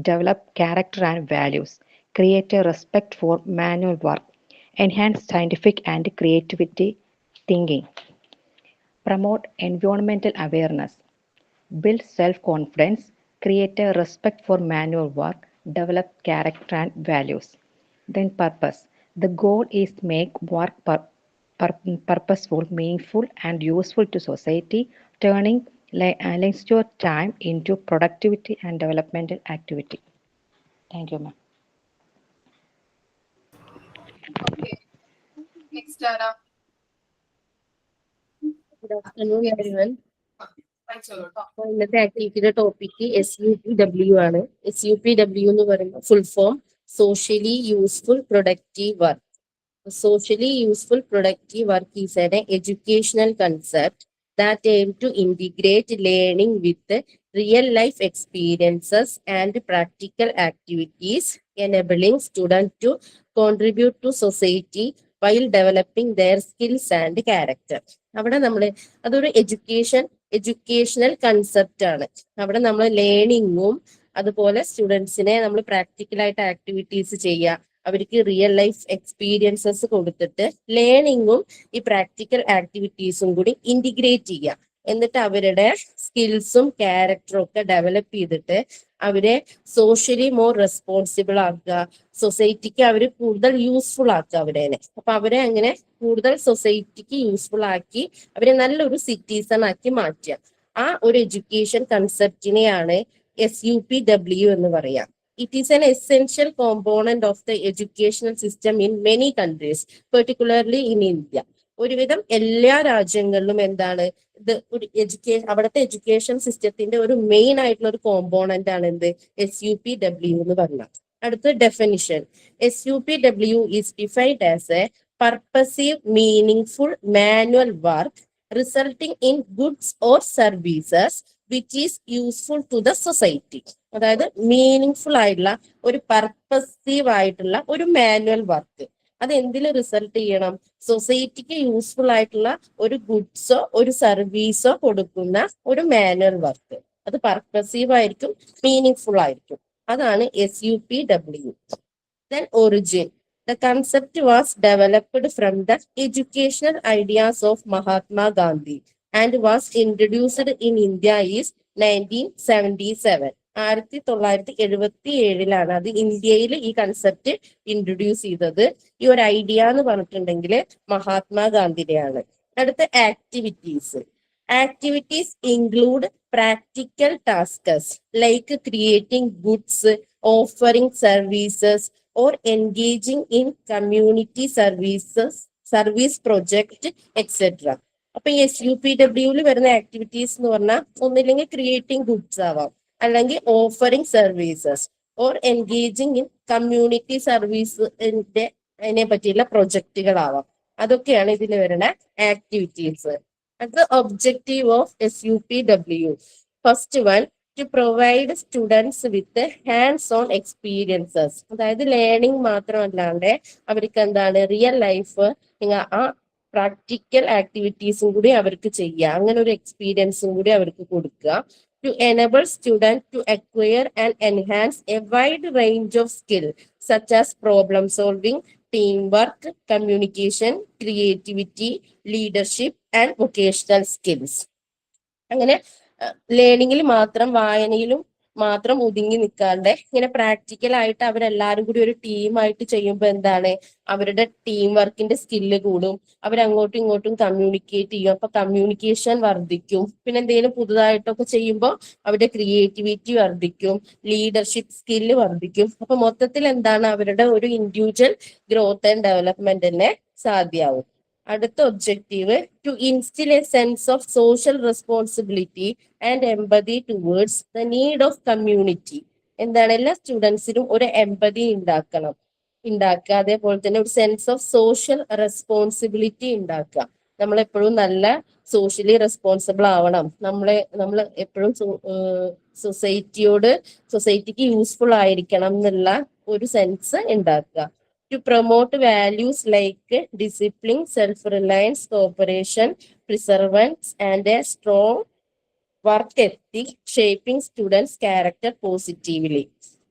Develop character and values. Create a respect for manual work. Enhance scientific and creativity thinking. Promote environmental awareness. Build self-confidence. Create a respect for manual work. Develop character and values. Then purpose. The goal is to make work purposeful, meaningful, and useful to society, turning leisure time into productivity and developmental activity. Thank you, ma'am. Okay. Next, Anna. Good afternoon, everyone. വായിച്ചോളൂ കേട്ടോ. ഇന്നത്തെ ആക്ടിവിറ്റിയുടെ topic SUPW ആണ്. SUPW എന്ന് പറയുമ്പോൾ full form socially useful productive work. Socially useful productive work is an educational concept that aims to integrate learning with real life experiences and practical activities, enabling students to contribute to society while developing their skills and character. അവിടെ നമ്മൾ അതൊരു educational concept ആണ്. അവിടെ നമ്മൾ ലേണിങ്ങും അതുപോലെ സ്റ്റുഡൻസിനെ നമ്മൾ പ്രാക്ടിക്കലായിട്ട് activities ചെയ്യുക, അവർക്ക് റിയൽ ലൈഫ് എക്സ്പീരിയൻസസ് കൊടുത്തിട്ട് ലേണിങ്ങും ഈ പ്രാക്ടിക്കൽ ആക്ടിവിറ്റീസും കൂടി ഇന്റിഗ്രേറ്റ് ചെയ്യുക. എന്നിട്ട് അവരുടെ സ്കിൽസും ക്യാരക്ടറും ഒക്കെ ഡെവലപ്പ് ചെയ്തിട്ട് അവരെ സോഷ്യലി മോർ റെസ്പോൺസിബിൾ ആക്കുക, സൊസൈറ്റിക്ക് അവർ കൂടുതൽ യൂസ്ഫുൾ ആക്കുക അവരെ. അപ്പൊ അവരെ അങ്ങനെ കൂടുതൽ സൊസൈറ്റിക്ക് യൂസ്ഫുൾ ആക്കി അവരെ നല്ലൊരു സിറ്റിസൺ ആക്കി മാറ്റുക. ആ ഒരു എഡ്യൂക്കേഷൻ കൺസെപ്റ്റിനെയാണ് SUPW എന്ന് പറയാം. It is an essential component of the educational system in many countries, particularly in India. ഒരുവിധം എല്ലാ രാജ്യങ്ങളിലും എന്താണ് ഇത് ഒരു അവിടുത്തെ എഡ്യൂക്കേഷൻ സിസ്റ്റത്തിന്റെ ഒരു മെയിൻ ആയിട്ടുള്ള ഒരു കോമ്പോണന്റ് ആണ് എന്ത് SUPW എന്ന് പറഞ്ഞാൽ. അടുത്ത definition, SUPW is defined as a purposive meaningful manual work resulting in goods or services which is useful to the society. അതായത് മീനിങ്ഫുൾ ആയിട്ടുള്ള ഒരു പർപ്പസീവ് ആയിട്ടുള്ള ഒരു മാനുവൽ വർക്ക്, അത് എന്തിൽ റിസൾട്ട് ചെയ്യണം? സൊസൈറ്റിക്ക് യൂസ്ഫുൾ ആയിട്ടുള്ള ഒരു ഗുഡ്സോ ഒരു സർവീസോ കൊടുക്കുന്ന ഒരു മാനുവൽ വർക്ക്. അത് പർപ്പസീവ് ആയിരിക്കും, മീനിങ്ഫുൾ ആയിരിക്കും. അതാണ് SUPW. Then origin. The concept was developed from the educational ideas of Mahatma Gandhi and was introduced in India is 1977. 1977 അത് ഇന്ത്യയിൽ ഈ കൺസെപ്റ്റ് ഇൻട്രൊഡ്യൂസ് ചെയ്തത്. ഈ ഒരു ഐഡിയ എന്ന് പറഞ്ഞിട്ടുണ്ടെങ്കിൽ മഹാത്മാഗാന്ധിയുടെയാണ്. അടുത്ത activities. Activities include practical tasks like creating goods, offering services or engaging in community service project etcetera. അപ്പൊ ഈ SUPW വരുന്ന ആക്ടിവിറ്റീസ് എന്ന് പറഞ്ഞാൽ ഒന്നില്ലെങ്കിൽ ക്രിയേറ്റിംഗ് ഗുഡ്സ് ആവാം, അല്ലെങ്കിൽ offering services or engaging in community സർവീസിന്റെ അതിനെ പറ്റിയുള്ള പ്രൊജക്റ്റുകളാവാം. അതൊക്കെയാണ് ഇതിൽ വരുന്ന ആക്ടിവിറ്റീസ്. അത് objective of SUPW. First one, to provide students with hands on experiences. അതായത് ലേണിംഗ് മാത്രമല്ലാണ്ട് അവർക്ക് എന്താണ് റിയൽ ലൈഫ് ആ പ്രാക്ടിക്കൽ ആക്ടിവിറ്റീസും കൂടി അവർക്ക് ചെയ്യുക, അങ്ങനെ ഒരു എക്സ്പീരിയൻസും കൂടി അവർക്ക് കൊടുക്കുക. To enable students to acquire and enhance a wide range of skills such as problem solving, teamwork, communication, creativity, leadership and vocational skills. അങ്ങനെ ലേണിംഗിൽ മാത്രം വായനയിലും മാത്രം ഒതുങ്ങി നിൽക്കാണ്ട് ഇങ്ങനെ പ്രാക്ടിക്കൽ ആയിട്ട് അവരെല്ലാരും കൂടി ഒരു ടീമായിട്ട് ചെയ്യുമ്പോൾ എന്താണ് അവരുടെ ടീം വർക്കിന്റെ സ്കില്ല് കൂടും, അവരങ്ങോട്ടും ഇങ്ങോട്ടും കമ്മ്യൂണിക്കേറ്റ് ചെയ്യും, അപ്പൊ കമ്മ്യൂണിക്കേഷൻ വർദ്ധിക്കും. പിന്നെ എന്തെങ്കിലും പുതുതായിട്ടൊക്കെ ചെയ്യുമ്പോൾ അവരുടെ ക്രിയേറ്റിവിറ്റി വർദ്ധിക്കും, ലീഡർഷിപ്പ് സ്കില്ല് വർദ്ധിക്കും. അപ്പൊ മൊത്തത്തിൽ എന്താണ് അവരുടെ ഒരു ഇൻഡിവിജ്വൽ ഗ്രോത്ത് ആൻഡ് ഡെവലപ്മെന്റ് തന്നെ സാധ്യമാവും. അടുത്ത objective, to instil a sense of social responsibility and empathy towards the need of community. എന്താണ് എല്ലാ സ്റ്റുഡൻസിനും ഒരു എംപതി ഉണ്ടാക്കുക, അതേപോലെ തന്നെ ഒരു സെൻസ് ഓഫ് സോഷ്യൽ റെസ്പോൺസിബിലിറ്റി ഉണ്ടാക്കുക. നമ്മളെപ്പോഴും നല്ല സോഷ്യലി റെസ്പോൺസിബിൾ ആവണം, നമ്മൾ എപ്പോഴും സൊസൈറ്റിക്ക് യൂസ്ഫുൾ ആയിരിക്കണം എന്നുള്ള ഒരു സെൻസ് ഉണ്ടാക്കുക. To promote values like discipline, self-reliance, cooperation, perseverance, and a strong work ethic, shaping students' character positively.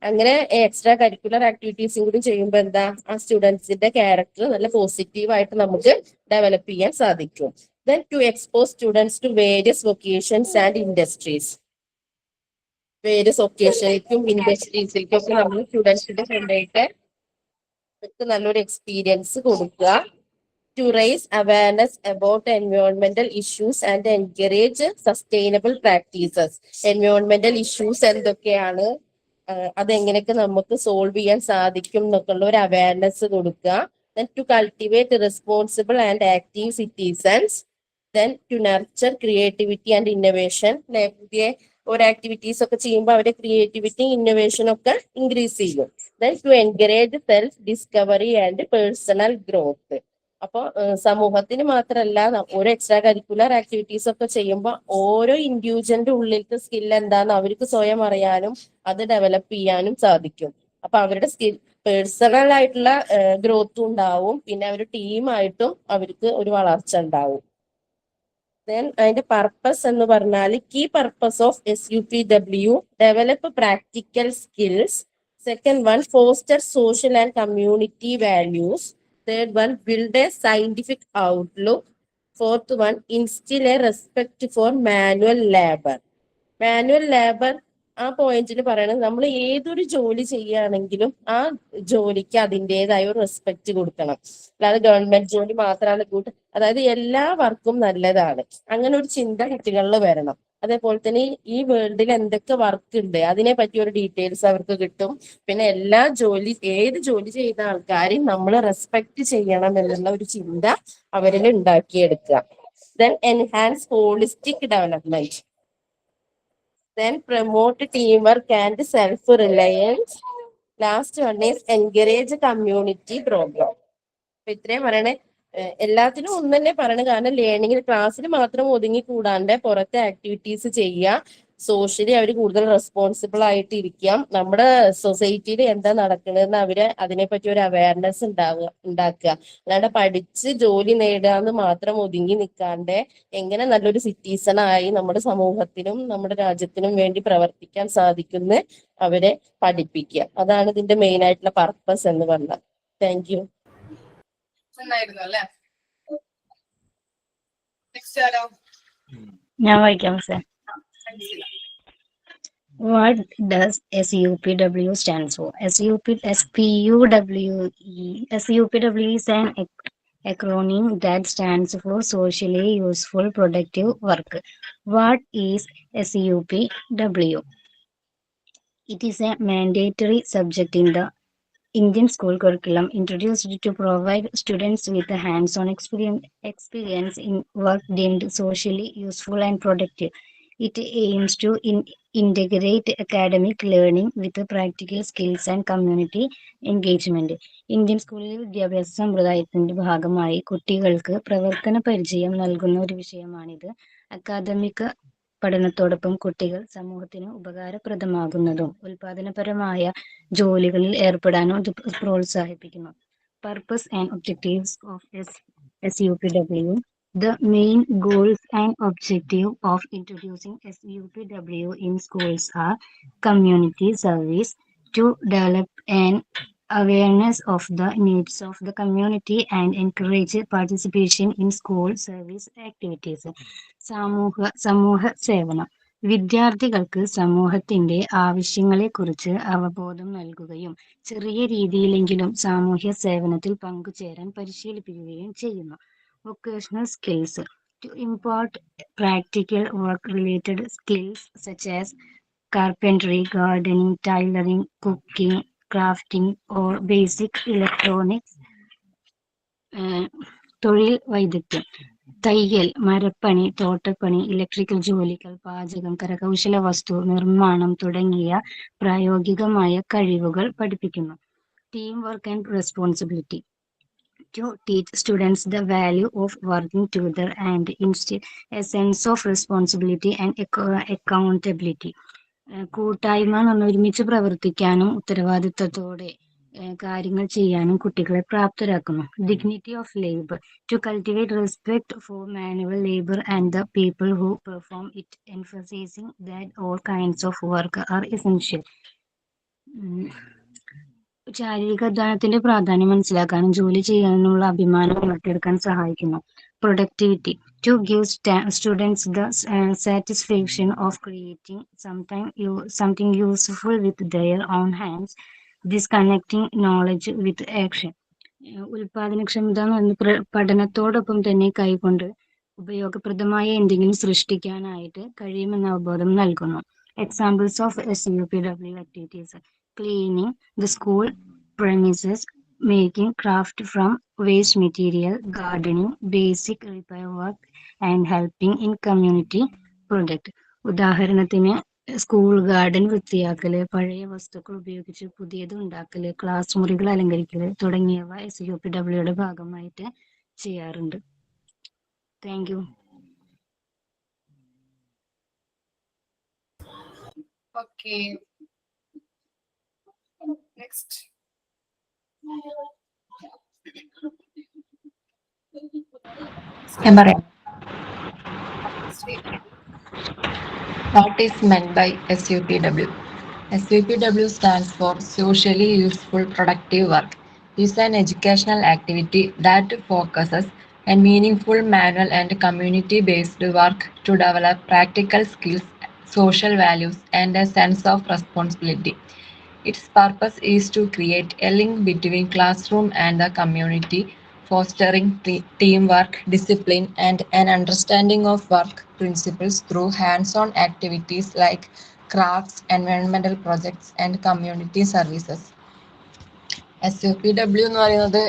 അങ്ങനെ എക്സ്ട്രാ കരിക്കുലർ ആക്ടിവിറ്റീസും കൂടി ചെയ്യുമ്പോൾ എന്താ ആ സ്റ്റുഡൻസിന്റെ ക്യാരക്ടർ നല്ല പോസിറ്റീവായിട്ട് നമുക്ക് ഡെവലപ്പ് ചെയ്യാൻ സാധിക്കും. Then to expose students to various vocations and industries. Various വൊക്കേഷനിലേക്കും ഇൻഡസ്ട്രീസിലേക്കും ഒക്കെ നമ്മൾ സ്റ്റുഡൻസിന്റെ കൊണ്ടായിട്ട് നല്ലൊരു എക്സ്പീരിയൻസ് കൊടുക്കുക. ടു റൈസ് അവയർനെസ് അബൌട്ട് എൻവയോൺമെന്റൽ issues and encourage sustainable practices. എൻവയോൺമെന്റൽ ഇഷ്യൂസ് എന്തൊക്കെയാണ്, അതെങ്ങനെയൊക്കെ നമുക്ക് സോൾവ് ചെയ്യാൻ സാധിക്കും എന്നൊക്കെ ഉള്ള ഒരു അവയർനെസ് കൊടുക്കുക. Then to cultivate responsible and active citizens. Then to nurture creativity and innovation. പുതിയ ഒരു ആക്ടിവിറ്റീസ് ഒക്കെ ചെയ്യുമ്പോൾ അവരുടെ ക്രിയേറ്റിവിറ്റി ഇന്നോവേഷൻ ഒക്കെ ഇൻക്രീസ് ചെയ്യും. Then to encourage self discovery and personal growth. അപ്പോൾ സമൂഹത്തിന് മാത്രമല്ല ഓരോ എക്സ്ട്രാ കരിക്കുലർ ആക്ടിവിറ്റീസ് ഒക്കെ ചെയ്യുമ്പോൾ ഓരോ ഇൻഡിവിജ്വലിന്റെ ഉള്ളിലത്തെ സ്കിൽ എന്താന്ന് അവർക്ക് സ്വയം അറിയാനും അത് ഡെവലപ്പ് ചെയ്യാനും സാധിക്കും. അപ്പൊ അവരുടെ സ്കിൽ പേഴ്സണൽ ആയിട്ടുള്ള ഗ്രോത്തും ഉണ്ടാവും, പിന്നെ അവർ ടീമായിട്ടും അവർക്ക് ഒരു വളർച്ച ഉണ്ടാവും. ദെൻ അതിന്റെ പർപ്പസ് എന്ന് പറഞ്ഞാൽ key purpose of SUPW develop practical skills. Second one foster social and community values. Third one build a scientific outlook. Fourth one instil a respect for manual labour. Manual labour ആ പോയിന്റിൽ പറയണത് നമ്മൾ ഏതൊരു ജോലി ചെയ്യുകയാണെങ്കിലും ആ ജോലിക്ക് അതിൻ്റെതായ ഒരു റെസ്പെക്ട് കൊടുക്കണം. അല്ലാതെ ഗവൺമെന്റ് ജോലി മാത്രമാണ് അതായത് എല്ലാ വർക്കും നല്ലതാണ്, അങ്ങനെ ഒരു ചിന്ത കുട്ടികളിൽ വരണം. അതേപോലെ തന്നെ ഈ വേൾഡിൽ എന്തൊക്കെ വർക്ക് ഉണ്ട് അതിനെ പറ്റി ഒരു ഡീറ്റെയിൽസ് അവർക്ക് കിട്ടും. പിന്നെ ഏത് ജോലി ചെയ്ത ആൾക്കാരെയും നമ്മൾ റെസ്പെക്ട് ചെയ്യണം എന്നുള്ള ഒരു ചിന്ത അവരിൽ ഉണ്ടാക്കിയെടുക്കുക. Then enhance holistic development. Then promote teamwork and self-reliance. Last one is encourage community program. അപ്പൊ ഇത്രയും പറയണേ. എല്ലാത്തിനും ഒന്ന് തന്നെ പറയണ, കാരണം ലേണിംഗിൽ ക്ലാസ്സിൽ മാത്രം ഒതുങ്ങി കൂടാണ്ട് പുറത്തെ ആക്ടിവിറ്റീസ് ചെയ്യുക, സോഷ്യലി അവർ കൂടുതൽ റെസ്പോൺസിബിൾ ആയിട്ട് ഇരിക്കാം, നമ്മുടെ സൊസൈറ്റിയിൽ എന്താ നടക്കുന്നതെന്ന് അവര് അതിനെപ്പറ്റി ഒരു അവയർനെസ് ഉണ്ടാക്കുക. അല്ലാണ്ട് പഠിച്ച് ജോലി നേടാന്ന് മാത്രം ഒതുങ്ങി നിൽക്കാണ്ട് എങ്ങനെ നല്ലൊരു സിറ്റിസൺ ആയി നമ്മുടെ സമൂഹത്തിനും നമ്മുടെ രാജ്യത്തിനും വേണ്ടി പ്രവർത്തിക്കാൻ സാധിക്കുന്ന അവരെ പഠിപ്പിക്കുക. അതാണ് ഇതിന്റെ മെയിൻ ആയിട്ടുള്ള പർപ്പസ് എന്ന് പറഞ്ഞത്. Thank you. നന്നായിരുന്നു അല്ലേ? നെക്സ്റ്റ് ആരോ? ഞാൻ വായിക്കാം sir. Ansila. What does SUPW stands for? SUPWE is an acronym that stands for Socially Useful Productive Work. What is SUPW? It is a mandatory subject in the Indian school curriculum, introduced to provide students with a hands-on experience in work deemed socially useful and productive. It aims to integrate academic learning with practical skills and community engagement. Indian സ്കൂളിലെ വിദ്യാഭ്യാസ സമ്പ്രദായത്തിന്റെ ഭാഗമായി കുട്ടികൾക്ക് പ്രവർത്തന പരിചയം നൽകുന്ന ഒരു വിഷയമാണിത്. Academic പഠനത്തോടൊപ്പം കുട്ടികൾ സമൂഹത്തിന് ഉപകാരപ്രദമാകുന്നതും ഉൽപാദനപരമായ ജോലികളിൽ ഏർപ്പെടാനും ഇത് പ്രോത്സാഹിപ്പിക്കുന്നു. Purpose and objectives of SUPW. The main goals and objective of introducing SUPW in schools are community service, to develop an awareness of the needs of the community and encourage participation in school service activities. സമൂഹ സേവനം. വിദ്യാർത്ഥികൾക്ക് സമൂഹത്തിന്റെ ആവശ്യങ്ങളെക്കുറിച്ച് അവബോധം നൽകുകയും ചെറിയ രീതിയിലെങ്കിലും സാമൂഹ്യ സേവനത്തിൽ പങ്കുചേരാൻ പരിശീലിപ്പിക്കുകയും ചെയ്യുന്നു. Vocational skills. To impart practical work-related skills such as carpentry, gardening, tailoring, cooking, crafting, or basic electronics. തൊഴിൽ വൈദഗ്ധ്യം. തയ്യൽ, മരപ്പണി, തോട്ടപ്പണി, ഇലക്ട്രിക്കൽ ജോലികൾ, പാചകം, കരകൗശല വസ്തു നിർമ്മാണം തുടങ്ങിയ പ്രായോഗികമായ കഴിവുകൾ പഠിപ്പിക്കുന്നു. Team work and responsibility. To teach students the value of working together and instill a sense of responsibility and accountability. കൂട്ടായ്മ എന്ന് ഒരുമിച്ച് പ്രവർത്തിക്കാനും ഉത്തരവാദിത്തത്തോടെ കാര്യങ്ങൾ ചെയ്യാനും കുട്ടികളെ പ്രാപ്തരാക്കുന്നു. Dignity of labor. To cultivate respect for manual labor and the people who perform it, emphasizing that all kinds of work are essential. ശാരീരിക അധ്വാനത്തിന്റെ പ്രാധാന്യം മനസ്സിലാക്കാനും ജോലി ചെയ്യാനുള്ള അഭിമാനം വളർത്തിയെടുക്കാൻ സഹായിക്കുന്നു. Productivity. To give students the satisfaction of creating something useful with their own hands, disconnecting knowledge with action. ഉൽപാദനക്ഷമത പഠനത്തോടൊപ്പം തന്നെ കൈകൊണ്ട് ഉപയോഗപ്രദമായ എന്തെങ്കിലും സൃഷ്ടിക്കാനായിട്ട് കഴിയുമെന്ന അവബോധം നൽകുന്നു. Examples of SUPW activities. Cleaning the school premises, making craft from waste material, gardening, basic repair work, and helping in community project. ഉദാഹരണത്തിന് സ്കൂൾ ഗാർഡൻ വൃത്തിയാക്കല്, പഴയ വസ്തുക്കൾ ഉപയോഗിച്ച് പുതിയത് ഉണ്ടാക്കല്, ക്ലാസ് മുറികൾ അലങ്കരിക്കല് തുടങ്ങിയവ SUPWയുടെ ഭാഗമായിട്ട് ചെയ്യാറുണ്ട്. Thank you. Okay. Next. ഞാൻ പറയാം. Steve. What is meant by SUPW? SUPW stands for Socially Useful Productive Work. It's an educational activity that focuses on meaningful manual and community-based work to develop practical skills, social values, and a sense of responsibility. Its purpose is to create a link between classroom and the community, fostering teamwork, discipline, and an understanding of work principles through hands-on activities like crafts, environmental projects, and community services. SUPW എന്ന് പറയുന്നത്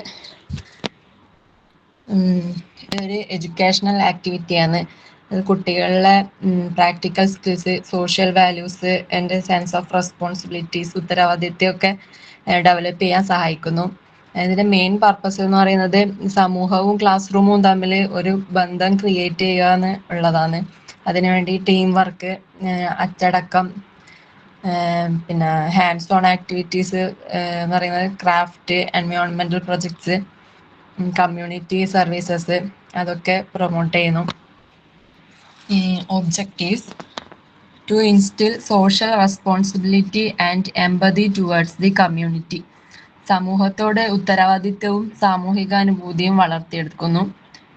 ഒരു educational ആക്ടിവിറ്റിയാണ്. കുട്ടികളിലെ practical skills, social values and sense of responsibilities, ഉത്തരവാദിത്വമൊക്കെ develop ചെയ്യാൻ സഹായിക്കുന്നു. ഇതിന്റെ main purpose എന്ന് പറയുന്നത് സമൂഹവും ക്ലാസ് റൂമും തമ്മിൽ ഒരു ബന്ധം ക്രിയേറ്റ് ചെയ്യുക ഉള്ളതാണ്. അതിനുവേണ്ടി ടീം വർക്ക്, അച്ചടക്കം, പിന്നെ ഹാൻഡ്സ് ഓൺ ആക്ടിവിറ്റീസ് എന്ന് പറയുന്നത് ക്രാഫ്റ്റ്, എൻവയോൺമെന്റൽ പ്രൊജക്ട്സ്, കമ്മ്യൂണിറ്റി സർവീസസ് അതൊക്കെ പ്രൊമോട്ട് ചെയ്യുന്നു. Objectives: to instil social responsibility and empathy towards the community. സമൂഹത്തോട് ഉത്തരവാദിത്വവും സാമൂഹികാനുഭൂതിയും വളർത്തിയെടുക്കുന്നു.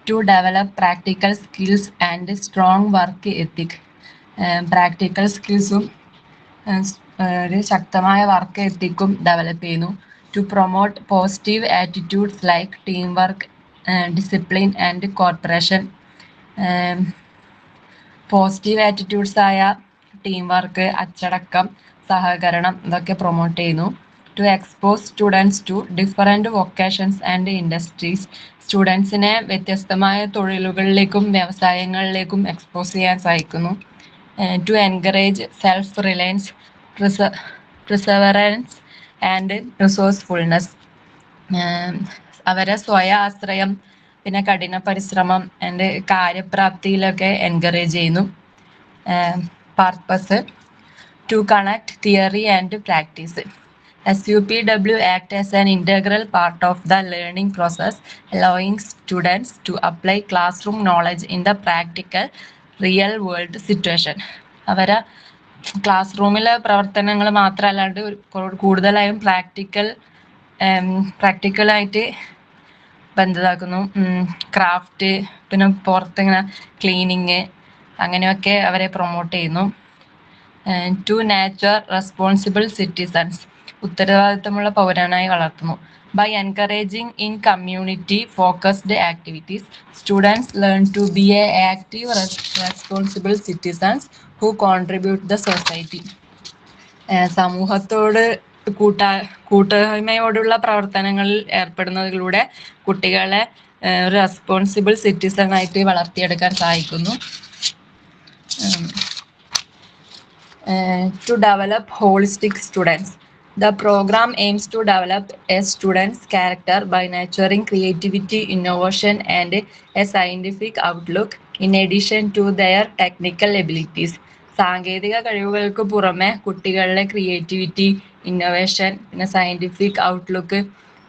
To develop practical skills and strong work ethic. Practical സ്കിൽസും ഒരു ശക്തമായ വർക്ക് എത്തിക്കും ഡെവലപ്പ് ചെയ്യുന്നു. To promote positive attitudes like team work, discipline and corporation. Positive attitudes ആയ ടീം വർക്ക്, അച്ചടക്കം, സഹകരണം ഇതൊക്കെ പ്രൊമോട്ട് ചെയ്യുന്നു. To expose students to different vocations and industries. സ്റ്റുഡൻസിനെ വ്യത്യസ്തമായ തൊഴിലുകളിലേക്കും വ്യവസായങ്ങളിലേക്കും എക്സ്പോസ് ചെയ്യാൻ സഹായിക്കുന്നു. To encourage self reliance, perseverance and resourcefulness. അവരെ സ്വയം ആശ്രയം, പിന്നെ കഠിന പരിശ്രമം ആൻഡ് കാര്യപ്രാപ്തിയിലൊക്കെ എൻകറേജ് ചെയ്യുന്നു. Purpose: to connect theory and practice. SUPW act as an integral part of the learning process, allowing students to apply classroom knowledge in the practical real world situation. അവരെ ക്ലാസ് റൂമിലെ പ്രവർത്തനങ്ങൾ മാത്രമല്ലാണ്ട് കൂടുതലായും പ്രാക്ടിക്കലായിട്ട് ബന്ധതാക്കുന്നു. ക്രാഫ്റ്റ്, പിന്നെ പുറത്തിങ്ങനെ cleaning അങ്ങനെയൊക്കെ അവരെ promote ചെയ്യുന്നു. To nature responsible citizens. ഉത്തരവാദിത്തമുള്ള പൗരനായി വളർത്തുന്നു. By encouraging in community focused activities, students learn to be a active responsible citizens who contribute the society. സമൂഹത്തോട് കൂട്ടായ്മയോടുള്ള പ്രവർത്തനങ്ങളിൽ ഏർപ്പെടുന്നതിലൂടെ കുട്ടികളെ റെസ്പോൺസിബിൾ സിറ്റിസൺ ആയിട്ട് വളർത്തിയെടുക്കാൻ സഹായിക്കുന്നു. To develop holistic students. The program aims to develop a student's character by nurturing creativity, innovation, and a scientific outlook in addition to their technical abilities. സാങ്കേതിക കഴിവുകൾക്ക് പുറമെ കുട്ടികളിലെ ക്രിയേറ്റിവിറ്റി, ഇന്നോവേഷൻ, പിന്നെ സയൻറ്റിഫിക് ഔട്ട്ലുക്ക്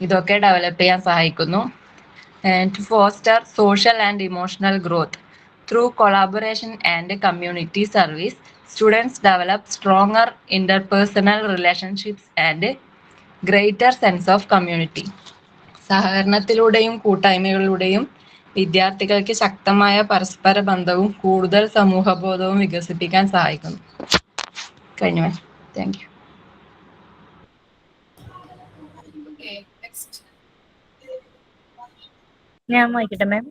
ഇതൊക്കെ develop ചെയ്യാൻ സഹായിക്കുന്നു. To foster social and emotional growth. Through collaboration and community service, students develop stronger interpersonal relationships and greater sense of community. സഹകരണത്തിലൂടെയും കൂട്ടായ്മകളിലൂടെയും വിദ്യാർത്ഥികൾക്ക് ശക്തമായ പരസ്പര ബന്ധവും കൂടുതൽ സമൂഹബോധവും വികസിപ്പിക്കാൻ സഹായിക്കുന്നു. കഴിഞ്ഞു. Thank you. Okay, next. ഞാൻ വായിക്കട്ടെ മാം.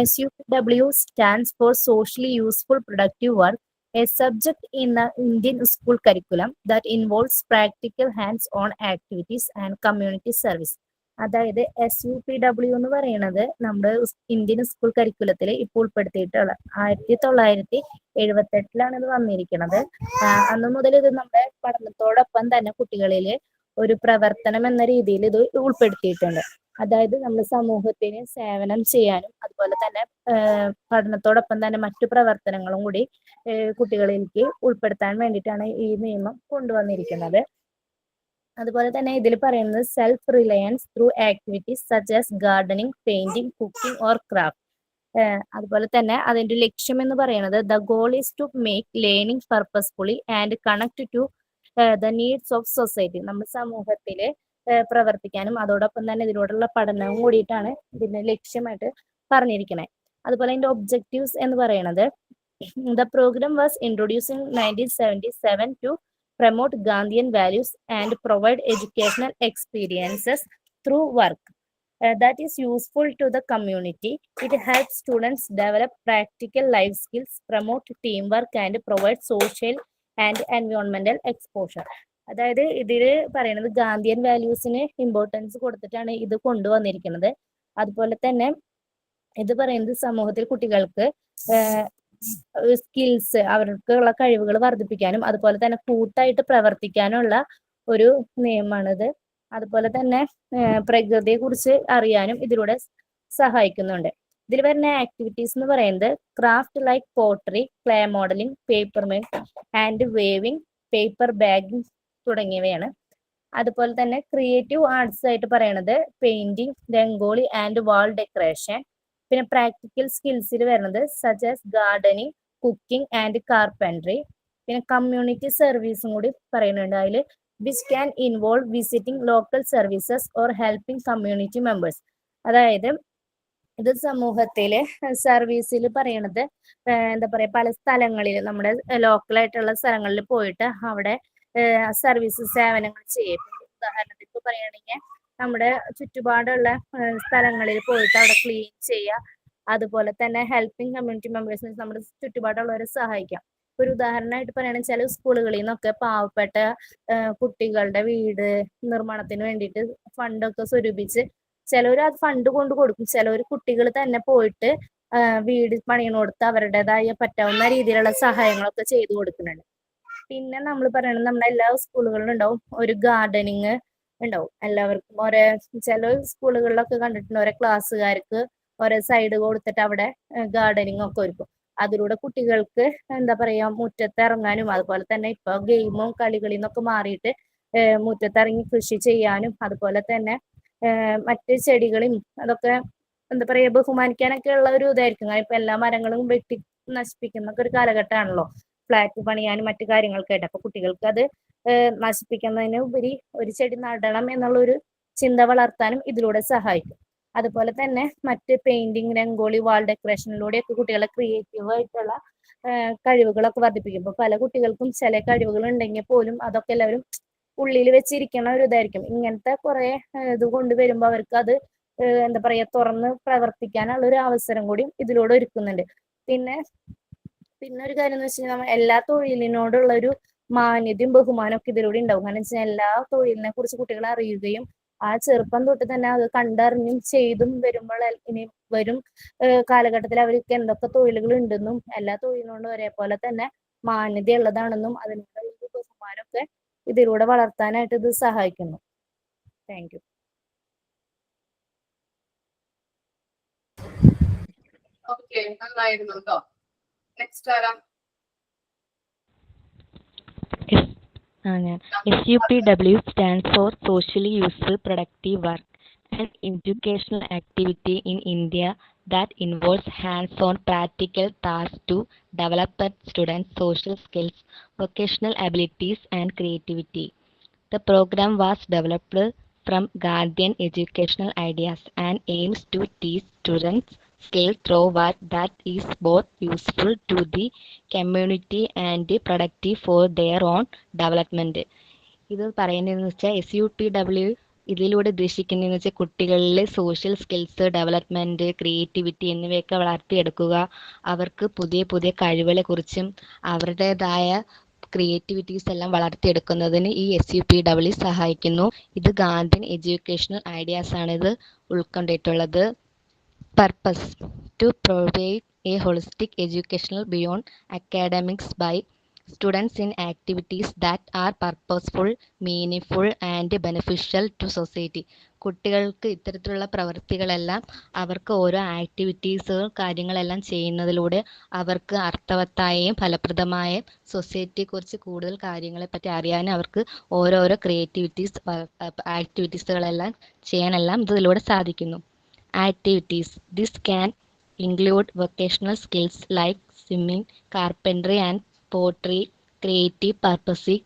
SUPW stands for Socially Useful Productive Work, a subject in the Indian school curriculum that involves practical hands-on activities and community service. അതായത് SUPW എന്ന് പറയുന്നത് നമ്മുടെ ഇന്ത്യൻ സ്കൂൾ കരിക്കുലത്തിൽ ഇപ്പോൾ ഉൾപ്പെടുത്തിയിട്ടുള്ള 1978 ഇത് വന്നിരിക്കുന്നത്. അന്ന് മുതൽ ഇത് നമ്മുടെ പഠനത്തോടൊപ്പം തന്നെ കുട്ടികളിൽ ഒരു പ്രവർത്തനം എന്ന രീതിയിൽ ഇത് ഉൾപ്പെടുത്തിയിട്ടുണ്ട്. അതായത് നമ്മൾ സമൂഹത്തിന് സേവനം ചെയ്യാനും അതുപോലെ തന്നെ പഠനത്തോടൊപ്പം തന്നെ മറ്റു പ്രവർത്തനങ്ങളും കൂടി കുട്ടികളിലേക്ക് ഉൾപ്പെടുത്താൻ വേണ്ടിയിട്ടാണ് ഈ നിയമം കൊണ്ടുവന്നിരിക്കുന്നത്. അതുപോലെ തന്നെ ഇതിൽ പറയുന്നത് self reliance through activities such as gardening, painting, cooking or craft. അതുപോലെ തന്നെ അതിന്റെ ലക്ഷ്യം എന്ന് പറയുന്നത് the goal is to make learning purposefully and connect to the needs of society. നമ്മൾ സമൂഹത്തില് പ്രവർത്തിക്കാനും അതോടൊപ്പം തന്നെ ഇതിലൂടെയുള്ള പഠനവും കൂടിയിട്ടാണ് ഇതിന്റെ ലക്ഷ്യമായിട്ട് പറഞ്ഞിരിക്കുന്നത്. അതുപോലെ അതിന്റെ ഒബ്ജക്റ്റീവ്സ് എന്ന് പറയുന്നത് the programme was introduce in 1977 to promote Gandhian values and provide educational experiences through work that is useful to the community. It helps students develop practical life skills, promote teamwork and provide social and environmental exposure. അതായത് ഇതിൽ പറയുന്നത് Gandhian വാല്യൂസിന് importance കൊടുത്തിട്ടാണ് ഇത് കൊണ്ടുവന്നിരിക്കുന്നത്. അതുപോലെ തന്നെ ഇത് പറയുന്നത് സമൂഹത്തിൽ കുട്ടികൾക്ക് സ്കിൽസ്, അവർക്കുള്ള കഴിവുകൾ വർദ്ധിപ്പിക്കാനും അതുപോലെ തന്നെ കൂട്ടായിട്ട് പ്രവർത്തിക്കാനുള്ള ഒരു നിയമമാണിത്. അതുപോലെ തന്നെ പ്രകൃതിയെ കുറിച്ച് അറിയാനും ഇതിലൂടെ സഹായിക്കുന്നുണ്ട്. ഇതിൽ വരുന്ന ആക്ടിവിറ്റീസ് എന്ന് പറയുന്നത് craft like pottery, clay modelling, paper make and waving, paper bagging തുടങ്ങിയവയാണ്. അതുപോലെ തന്നെ ക്രിയേറ്റീവ് ആർട്സ് ആയിട്ട് പറയുന്നത് painting, Rangoli and wall decoration. പിന്നെ പ്രാക്ടിക്കൽ സ്കിൽസിൽ വരുന്നത് such as gardening, cooking and carpentry. പിന്നെ കമ്മ്യൂണിറ്റി സർവീസും കൂടി പറയുന്നുണ്ട് അതിൽ, which can involve visiting local services or helping community members. അതായത് ഇത് സമൂഹത്തിലെ സർവീസിൽ പറയണത് എന്താ പറയാ, പല സ്ഥലങ്ങളിൽ നമ്മുടെ ലോക്കലായിട്ടുള്ള സ്ഥലങ്ങളിൽ പോയിട്ട് അവിടെ സർവീസ് സേവനങ്ങൾ ചെയ്യും. ഉദാഹരണത്തിന് ഇപ്പൊ പറയുകയാണെങ്കിൽ നമ്മുടെ ചുറ്റുപാടുള്ള സ്ഥലങ്ങളിൽ പോയിട്ട് അവിടെ ക്ലീൻ ചെയ്യുക, അതുപോലെ തന്നെ ഹെൽപ്പിംഗ് കമ്മ്യൂണിറ്റി മെമ്പേഴ്സിന് നമ്മുടെ ചുറ്റുപാടുള്ളവരെ സഹായിക്കാം. ഒരു ഉദാഹരണമായിട്ട് പറയുകയാണെങ്കിൽ ചില സ്കൂളുകളിൽ നിന്നൊക്കെ പാവപ്പെട്ട കുട്ടികളുടെ വീട് നിർമ്മാണത്തിന് വേണ്ടിയിട്ട് ഫണ്ടൊക്കെ സ്വരൂപിച്ച് ചിലവർ അത് ഫണ്ട് കൊണ്ട് കൊടുക്കും, ചിലവർ കുട്ടികൾ തന്നെ പോയിട്ട് വീട് പണിയണോടുത്ത് അവരുടേതായ പറ്റാവുന്ന രീതിയിലുള്ള സഹായങ്ങളൊക്കെ ചെയ്തു കൊടുക്കുന്നുണ്ട്. പിന്നെ നമ്മൾ പറയണത് നമ്മുടെ എല്ലാ സ്കൂളുകളിലും ഉണ്ടാവും ഒരു ഗാർഡനിങ് ഉണ്ടാവും എല്ലാവർക്കും. ചില സ്കൂളുകളിലൊക്കെ കണ്ടിട്ടുണ്ട് ഓരോ ക്ലാസ്സുകാർക്ക് ഓരോ സൈഡ് കൊടുത്തിട്ട് അവിടെ ഗാർഡനിങ് ഒക്കെ ഒരുക്കും. അതിലൂടെ കുട്ടികൾക്ക് എന്താ പറയാ മുറ്റത്ത് ഇറങ്ങാനും അതുപോലെ തന്നെ ഇപ്പൊ ഗെയിമും കളികളിൽ നിന്നൊക്കെ മാറിയിട്ട് മുറ്റത്തിറങ്ങി കൃഷി ചെയ്യാനും അതുപോലെ തന്നെ മറ്റ് ചെടികളും അതൊക്കെ എന്താ പറയാ ബഹുമാനിക്കാനൊക്കെ ഉള്ള ഒരു ഇതായിരിക്കും. ഇപ്പൊ എല്ലാ മരങ്ങളും വെട്ടി നശിപ്പിക്കുന്ന ഒരു കാലഘട്ടമാണല്ലോ, ഫ്ലാറ്റ് പണിയാനും മറ്റു കാര്യങ്ങൾക്കായിട്ട്. അപ്പൊ കുട്ടികൾക്ക് അത് നശിപ്പിക്കുന്നതിന് ഉപരി ഒരു ചെടി നടണം എന്നുള്ളൊരു ചിന്ത വളർത്താനും ഇതിലൂടെ സഹായിക്കും. അതുപോലെ തന്നെ മറ്റ് പെയിന്റിങ്, രംഗോളി, വാൾ ഡെക്കറേഷനിലൂടെയൊക്കെ കുട്ടികളെ ക്രിയേറ്റീവ് ആയിട്ടുള്ള കഴിവുകളൊക്കെ വർദ്ധിപ്പിക്കും. ഇപ്പൊ പല കുട്ടികൾക്കും ചില കഴിവുകൾ ഉണ്ടെങ്കിൽ പോലും അതൊക്കെ എല്ലാവരും ഉള്ളിൽ വെച്ചിരിക്കണ ഒരു ഇതായിരിക്കും. ഇങ്ങനത്തെ കുറെ ഇത് കൊണ്ടുവരുമ്പോൾ അവർക്ക് അത് എന്താ പറയാ തുറന്ന് പ്രവർത്തിക്കാനുള്ള ഒരു അവസരം കൂടി ഇതിലൂടെ ഒരുക്കുന്നുണ്ട്. പിന്നെ ഒരു കാര്യം എന്ന് വെച്ച് കഴിഞ്ഞാൽ എല്ലാ തൊഴിലിനോടുള്ള ഒരു മാന്യതയും ബഹുമാനവും ഒക്കെ ഇതിലൂടെ ഉണ്ടാവും. കാരണം വെച്ചാൽ എല്ലാ തൊഴിലിനെ കുറിച്ച് കുട്ടികളെ അറിയുകയും ആ ചെറുപ്പം തൊട്ട് തന്നെ അത് കണ്ടറിഞ്ഞും ചെയ്തും വരുമ്പോൾ ഇനി വരും കാലഘട്ടത്തിൽ അവർക്ക് എന്തൊക്കെ തൊഴിലുകൾ ഉണ്ടെന്നും എല്ലാ തൊഴിലിനോടും ഒരേപോലെ തന്നെ മാന്യത ഉള്ളതാണെന്നും അതിനുള്ള ബഹുമാനമൊക്കെ ഇതിലൂടെ വളർത്താനായിട്ട് ഇത് സഹായിക്കുന്നു. Thank you. ഓക്കെ, നന്നായിരുന്നു കേട്ടോ. നെക്സ്റ്റ് ആരാ? SUPW stands for Socially Useful Productive Work, an educational activity in India that involves hands-on practical tasks to develop students' social skills, vocational abilities, and creativity. The program was developed from Gandhian educational ideas and aims to teach students skills through work that is both useful to the community and productive for their own development. ഇത് പറയുന്നതെന്ന് വെച്ചാൽ SUPW ഇതിലൂടെ ഉദ്ദേശിക്കുന്നതെന്ന് വെച്ചാൽ കുട്ടികളിൽ social skills development, creativity എന്നിവയൊക്കെ വളർത്തിയെടുക്കുക, അവർക്ക് പുതിയ പുതിയ കഴിവുകളെ കുറിച്ചും അവരുടേതായ ക്രിയേറ്റിവിറ്റീസ് എല്ലാം വളർത്തിയെടുക്കുന്നതിന് ഈ SUPW സഹായിക്കുന്നു. ഇത് ഗാന്ധിയൻ എഡ്യൂക്കേഷണൽ ഐഡിയാസ് ആണ് ഇത് ഉൾക്കൊണ്ടിട്ടുള്ളത്. Purpose to provide a holistic educational beyond academics by students in activities that are purposeful, meaningful and beneficial to society. കുട്ടികൾക്ക് ഇത്തരത്തിലുള്ള പ്രവൃത്തികളെല്ലാം അവർക്ക് ഓരോ ആക്ടിവിറ്റീസുകൾ കാര്യങ്ങളെല്ലാം ചെയ്യുന്നതിലൂടെ അവർക്ക് അർത്ഥവത്തായും ഫലപ്രദമായും സൊസൈറ്റിയെക്കുറിച്ച് കൂടുതൽ കാര്യങ്ങളെപ്പറ്റി അറിയാനും അവർക്ക് ഓരോരോ ആക്ടിവിറ്റീസുകളെല്ലാം ചെയ്യാനെല്ലാം ഇതിലൂടെ സാധിക്കുന്നു. Activities this can include vocational skills like swimming, carpentry and pottery, creative purposes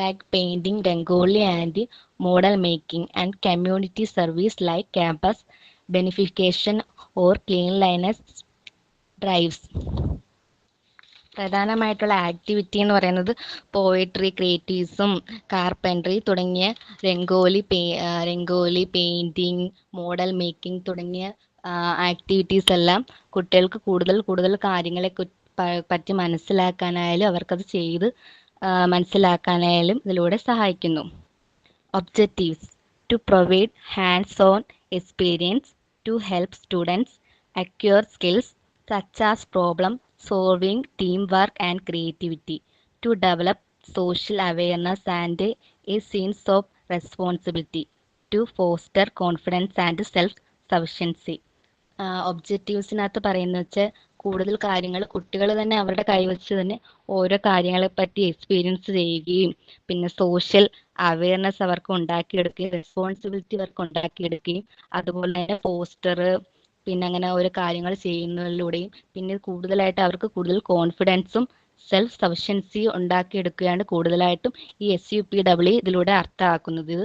like painting, rangoli and model making, and community service like campus benefication or cleanliness drives. പ്രധാനമായിട്ടുള്ള ആക്ടിവിറ്റി എന്ന് പറയുന്നത് പോയട്രി, ക്രിയേറ്റീവ്സും കാർപ്പൻട്രി തുടങ്ങിയ rangoli, painting, model making തുടങ്ങിയ activities എല്ലാം കുട്ടികൾക്ക് കൂടുതൽ കാര്യങ്ങളെ പറ്റി മനസ്സിലാക്കാനായാലും അവർക്കത് ചെയ്ത് മനസ്സിലാക്കാനായാലും ഇതിലൂടെ സഹായിക്കുന്നു. Objectives to provide hands on experience to help students acquire skills such as problem solving, teamwork and creativity, to develop social awareness and a sense of responsibility, to foster confidence and self-sufficiency. ഒബ്ജക്റ്റീവ്സിനകത്ത് പറയുന്നത് വെച്ചാൽ കൂടുതൽ കാര്യങ്ങൾ കുട്ടികൾ തന്നെ അവരുടെ കൈവച്ച് തന്നെ ഓരോ കാര്യങ്ങളെ പറ്റി എക്സ്പീരിയൻസ് ചെയ്യുകയും പിന്നെ സോഷ്യൽ അവയർനെസ് അവർക്ക് ഉണ്ടാക്കിയെടുക്കുകയും റെസ്പോൺസിബിലിറ്റി അവർക്ക് ഉണ്ടാക്കിയെടുക്കുകയും അതുപോലെ തന്നെ പോസ്റ്റർ പിന്നെ അങ്ങനെ ഓരോ കാര്യങ്ങൾ ചെയ്യുന്നതിലൂടെയും പിന്നെ കൂടുതലായിട്ട് അവർക്ക് കൂടുതൽ കോൺഫിഡൻസും സെൽഫ് സഫിഷ്യൻസി ഉണ്ടാക്കിയെടുക്കുകയാണ് കൂടുതലായിട്ടും ഈ SUPW ഇതിലൂടെ അർത്ഥമാക്കുന്നത്.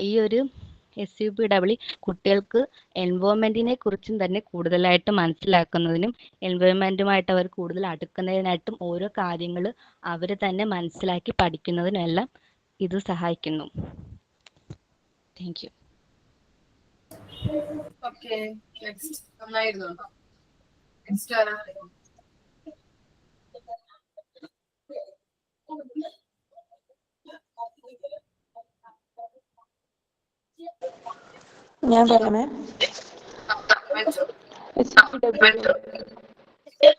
ഈ ഒരു SUPW കുട്ടികൾക്ക് എൻവയോൺമെന്റിനെ കുറിച്ചും തന്നെ കൂടുതലായിട്ട് മനസ്സിലാക്കുന്നതിനും എൻവയോൺമെന്റുമായിട്ട് അവർ കൂടുതൽ അടുക്കുന്നതിനായിട്ടും ഓരോ കാര്യങ്ങൾ അവർ തന്നെ മനസ്സിലാക്കി പഠിക്കുന്നതിനും എല്ലാം ഇത് സഹായിക്കുന്നു. Thank you. ഓക്കെ, നെക്സ്റ്റ് നന്നായിരുന്നു. നെക്സ്റ്റ് ആരാ? ഞാൻ പറയാമേ.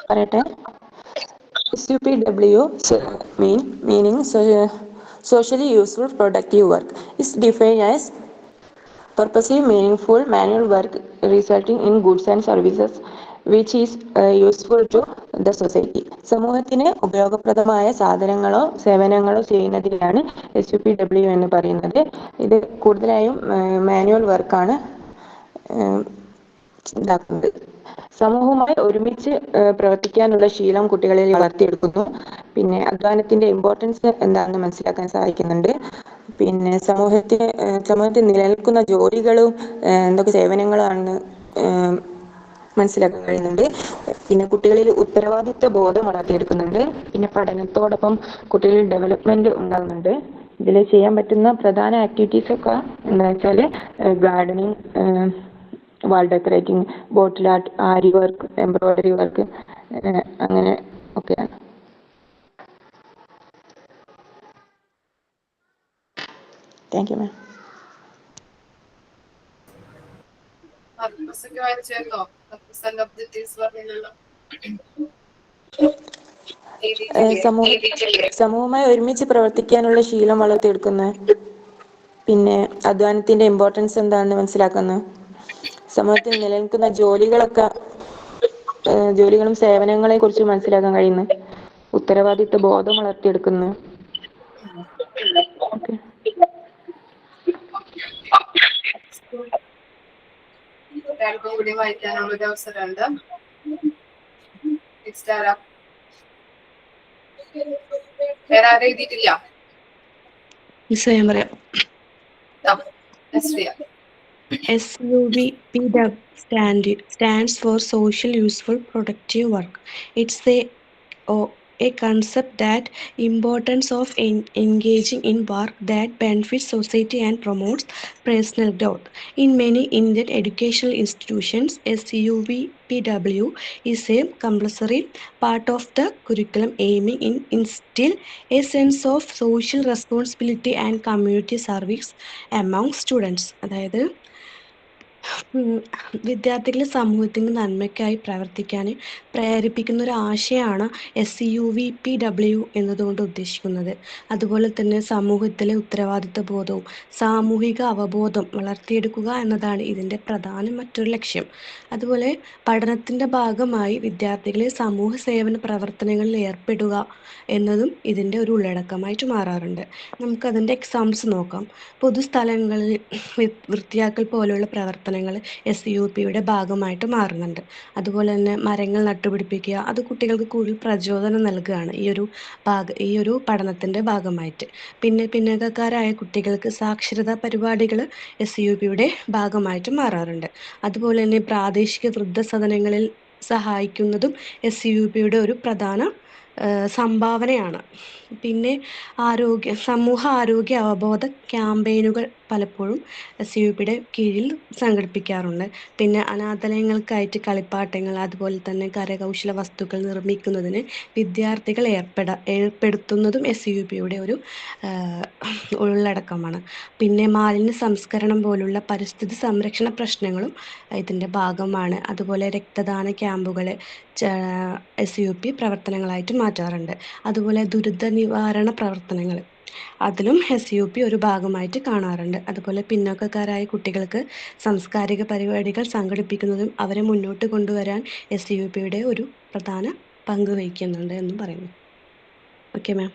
പറയട്ടെ. SUPW meaning socially useful productive work is defined as purposely meaningful manual work resulting in goods and services which is useful to the society. സമൂഹത്തിന് ഉപയോഗപ്രദമായ സാധനങ്ങളോ സേവനങ്ങളോ ചെയ്യുന്നതിനാണ് SUPW എന്ന് പറയുന്നത്. ഇത് കൂടുതലായും മാനുവൽ വർക്കാണ് ഇതാക്കുന്നത്. സമൂഹവുമായി ഒരുമിച്ച് പ്രവർത്തിക്കാനുള്ള ശീലം കുട്ടികളിൽ വളർത്തിയെടുക്കുന്നു. പിന്നെ അധ്വാനത്തിന്റെ ഇമ്പോർട്ടൻസ് എന്താണെന്ന് മനസ്സിലാക്കാൻ സഹായിക്കുന്നുണ്ട്. പിന്നെ സമൂഹത്തിൽ നിലനിൽക്കുന്ന ജോലികളും എന്തൊക്കെ സേവനങ്ങളാണെന്ന് മനസ്സിലാക്കാൻ കഴിയുന്നുണ്ട്. പിന്നെ കുട്ടികളിൽ ഉത്തരവാദിത്വ ബോധം വളർത്തിയെടുക്കുന്നുണ്ട്. പിന്നെ പഠനത്തോടൊപ്പം കുട്ടികളിൽ ഡെവലപ്മെന്റ് ഉണ്ടാകുന്നുണ്ട്. ഇതിൽ ചെയ്യാൻ പറ്റുന്ന പ്രധാന ആക്ടിവിറ്റീസ് ഒക്കെ എന്താ വെച്ചാൽ ഗാർഡനിങ്, വാൾ ഡെക്കറേറ്റിംഗ്, ബോട്ടിൽ ആർട്ട്, ആരി വർക്ക്, എംബ്രോയിഡറി വർക്ക് അങ്ങനെ ഒക്കെയാണ്. Thank you ma'am. സമൂഹവുമായി ഒരുമിച്ച് പ്രവർത്തിക്കാനുള്ള ശീലം വളർത്തിയെടുക്കുന്നത്. പിന്നെ അധ്വാനത്തിന്റെ ഇമ്പോർട്ടൻസ് എന്താണെന്ന് മനസ്സിലാക്കുന്നത്. സമൂഹത്തിൽ നിലനിൽക്കുന്ന ജോലികളും സേവനങ്ങളെ കുറിച്ച് മനസ്സിലാക്കാൻ കഴിയുന്നു. ഉത്തരവാദിത്വ ബോധം വളർത്തിയെടുക്കുന്നു. കൂടി വായിക്കാനുള്ള ഒരു അവസരമുണ്ട്. വേറെ ആരും എഴുതിയിട്ടില്ല? ഞാൻ പറയാം. SUPW stands for Social Useful Productive Work. It's a concept that importance of engaging in work that benefits society and promotes personal growth. In many Indian educational institutions, SUPW is a compulsory part of the curriculum aiming to instill a sense of social responsibility and community service among students. അതായത് വിദ്യാർത്ഥികളെ സമൂഹത്തിൻ്റെ നന്മയ്ക്കായി പ്രവർത്തിക്കാൻ പ്രേരിപ്പിക്കുന്ന ഒരു ആശയമാണ് SUVPW എന്നതുകൊണ്ട് ഉദ്ദേശിക്കുന്നത്. അതുപോലെ തന്നെ സമൂഹത്തിലെ ഉത്തരവാദിത്ത ബോധവും സാമൂഹിക അവബോധം വളർത്തിയെടുക്കുക എന്നതാണ് ഇതിൻ്റെ പ്രധാന മറ്റൊരു ലക്ഷ്യം. അതുപോലെ പഠനത്തിൻ്റെ ഭാഗമായി വിദ്യാർത്ഥികളെ സമൂഹ സേവന പ്രവർത്തനങ്ങളിൽ ഏർപ്പെടുക എന്നതും ഇതിൻ്റെ ഒരു ഉള്ളടക്കമായിട്ട് മാറാറുണ്ട്. നമുക്കതിൻ്റെ എക്സാമ്പിൾസ് നോക്കാം. പൊതുസ്ഥലങ്ങളിൽ വൃത്തിയാക്കൽ പോലെയുള്ള പ്രവർത്തനങ്ങൾ SUPയുടെ ഭാഗമായിട്ട് മാറുന്നുണ്ട്. അതുപോലെ തന്നെ മരങ്ങൾ നട്ടുപിടിപ്പിക്കുക, അത് കുട്ടികൾക്ക് കൂടുതൽ പ്രചോദനം നൽകുകയാണ് ഈ ഒരു പഠനത്തിൻ്റെ ഭാഗമായിട്ട്. പിന്നെ പിന്നോക്കക്കാരായ കുട്ടികൾക്ക് സാക്ഷരതാ പരിപാടികൾ SUPയുടെ ഭാഗമായിട്ട് മാറാറുണ്ട്. അതുപോലെ തന്നെ പ്രാദേശിക വൃദ്ധസദനങ്ങളിൽ സഹായിക്കുന്നതും SUPയുടെ ഒരു പ്രധാന സംഭാവനയാണ്. പിന്നെ സമൂഹ ആരോഗ്യ അവബോധ ക്യാമ്പയിനുകൾ പലപ്പോഴും SUPയുടെ കീഴിൽ സംഘടിപ്പിക്കാറുണ്ട്. പിന്നെ അനാഥാലയങ്ങൾക്കായിട്ട് കളിപ്പാട്ടങ്ങൾ, അതുപോലെ തന്നെ കരകൗശല വസ്തുക്കൾ നിർമ്മിക്കുന്നതിന് വിദ്യാർത്ഥികൾ ഏർപ്പെടുത്തുന്നതും SUPയുടെ ഒരു ഉള്ളടക്കമാണ്. പിന്നെ മാലിന്യ സംസ്കരണം പോലുള്ള പരിസ്ഥിതി സംരക്ഷണ പ്രശ്നങ്ങളും ഇതിൻ്റെ ഭാഗമാണ്. അതുപോലെ രക്തദാന ക്യാമ്പുകൾ SUP പ്രവർത്തനങ്ങളായിട്ട് മാറ്റാറുണ്ട്. അതുപോലെ ദുരിത നിവാരണ പ്രവർത്തനങ്ങൾ, അതിലും SUP ഒരു ഭാഗമായിട്ട് കാണാറുണ്ട്. അതുപോലെ പിന്നോക്കക്കാരായ കുട്ടികൾക്ക് സാംസ്കാരിക പരിപാടികൾ സംഘടിപ്പിക്കുന്നതും അവരെ മുന്നോട്ട് കൊണ്ടുവരാൻ SUPയുടെ ഒരു പ്രധാന പങ്ക് വഹിക്കുന്നുണ്ട് എന്നും പറയുന്നു. Okay ma'am.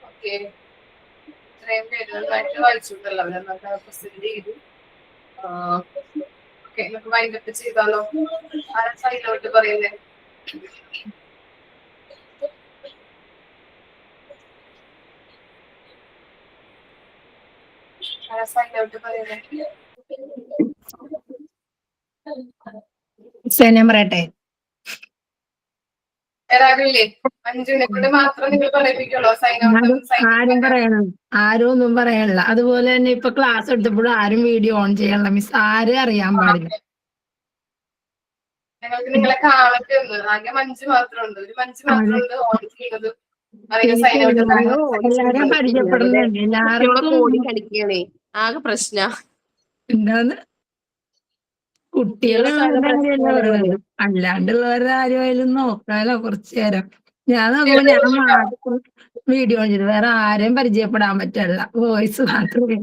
ഓക്കെ, ഇത്രയും പേരുകളായിട്ട് വായിച്ചിട്ടല്ലോ അവരെ പ്രസന്റ് ചെയ്തു. ഓക്കെ, നമുക്ക് വൈൻഡപ്പ് ചെയ്താലോ? ആരാ സൈഡിലോട്ട് പറയുന്നേ? ആരാ സൈഡിലോട്ട് പറയുന്നേ? ഞാൻ പറയട്ടെ? വരാറില്ലേ? 5 മിനിറ്റ് കൊണ്ട് മാത്രം നിങ്ങൾ പറയിപ്പിക്കുള്ളൂ സൈൻ ആരും പറയണം, ആരും ഒന്നും പറയാനില്ല. അതുപോലെ തന്നെ ഇപ്പൊ ക്ലാസ് എടുത്തപ്പോഴും ആരും വീഡിയോ ഓൺ ചെയ്യാനുള്ള മിസ് ആരും അറിയാൻ പാടില്ല. ഞങ്ങൾക്ക് നിങ്ങളെ കാണട്ടെ ഒന്ന്. ആകെ 5 മാത്രമുണ്ട്, ഒരു 5 മാത്രമുണ്ട് ഓൺ ചെയ്യുന്നത്. എല്ലാരെയും പരിചയപ്പെടുന്നുണ്ട്. എല്ലാവർക്കും ഓടി കളിക്കണേ, ആകെ പ്രശ്ന. എന്താന്ന് കുട്ടികളെ കാര്യമല്ല പറയുന്നത്, അല്ലാണ്ടുള്ളവരുടെ കാര്യമായാലും നോക്കാലോ കുറച്ചു നേരം. ഞാൻ നോക്കുമ്പോ ഞാൻ മാത്രം വീഡിയോ ഓൺ ചെയ്തു, വേറെ ആരെയും പരിചയപ്പെടാൻ പറ്റില്ല. വോയിസ് മാത്രമേ.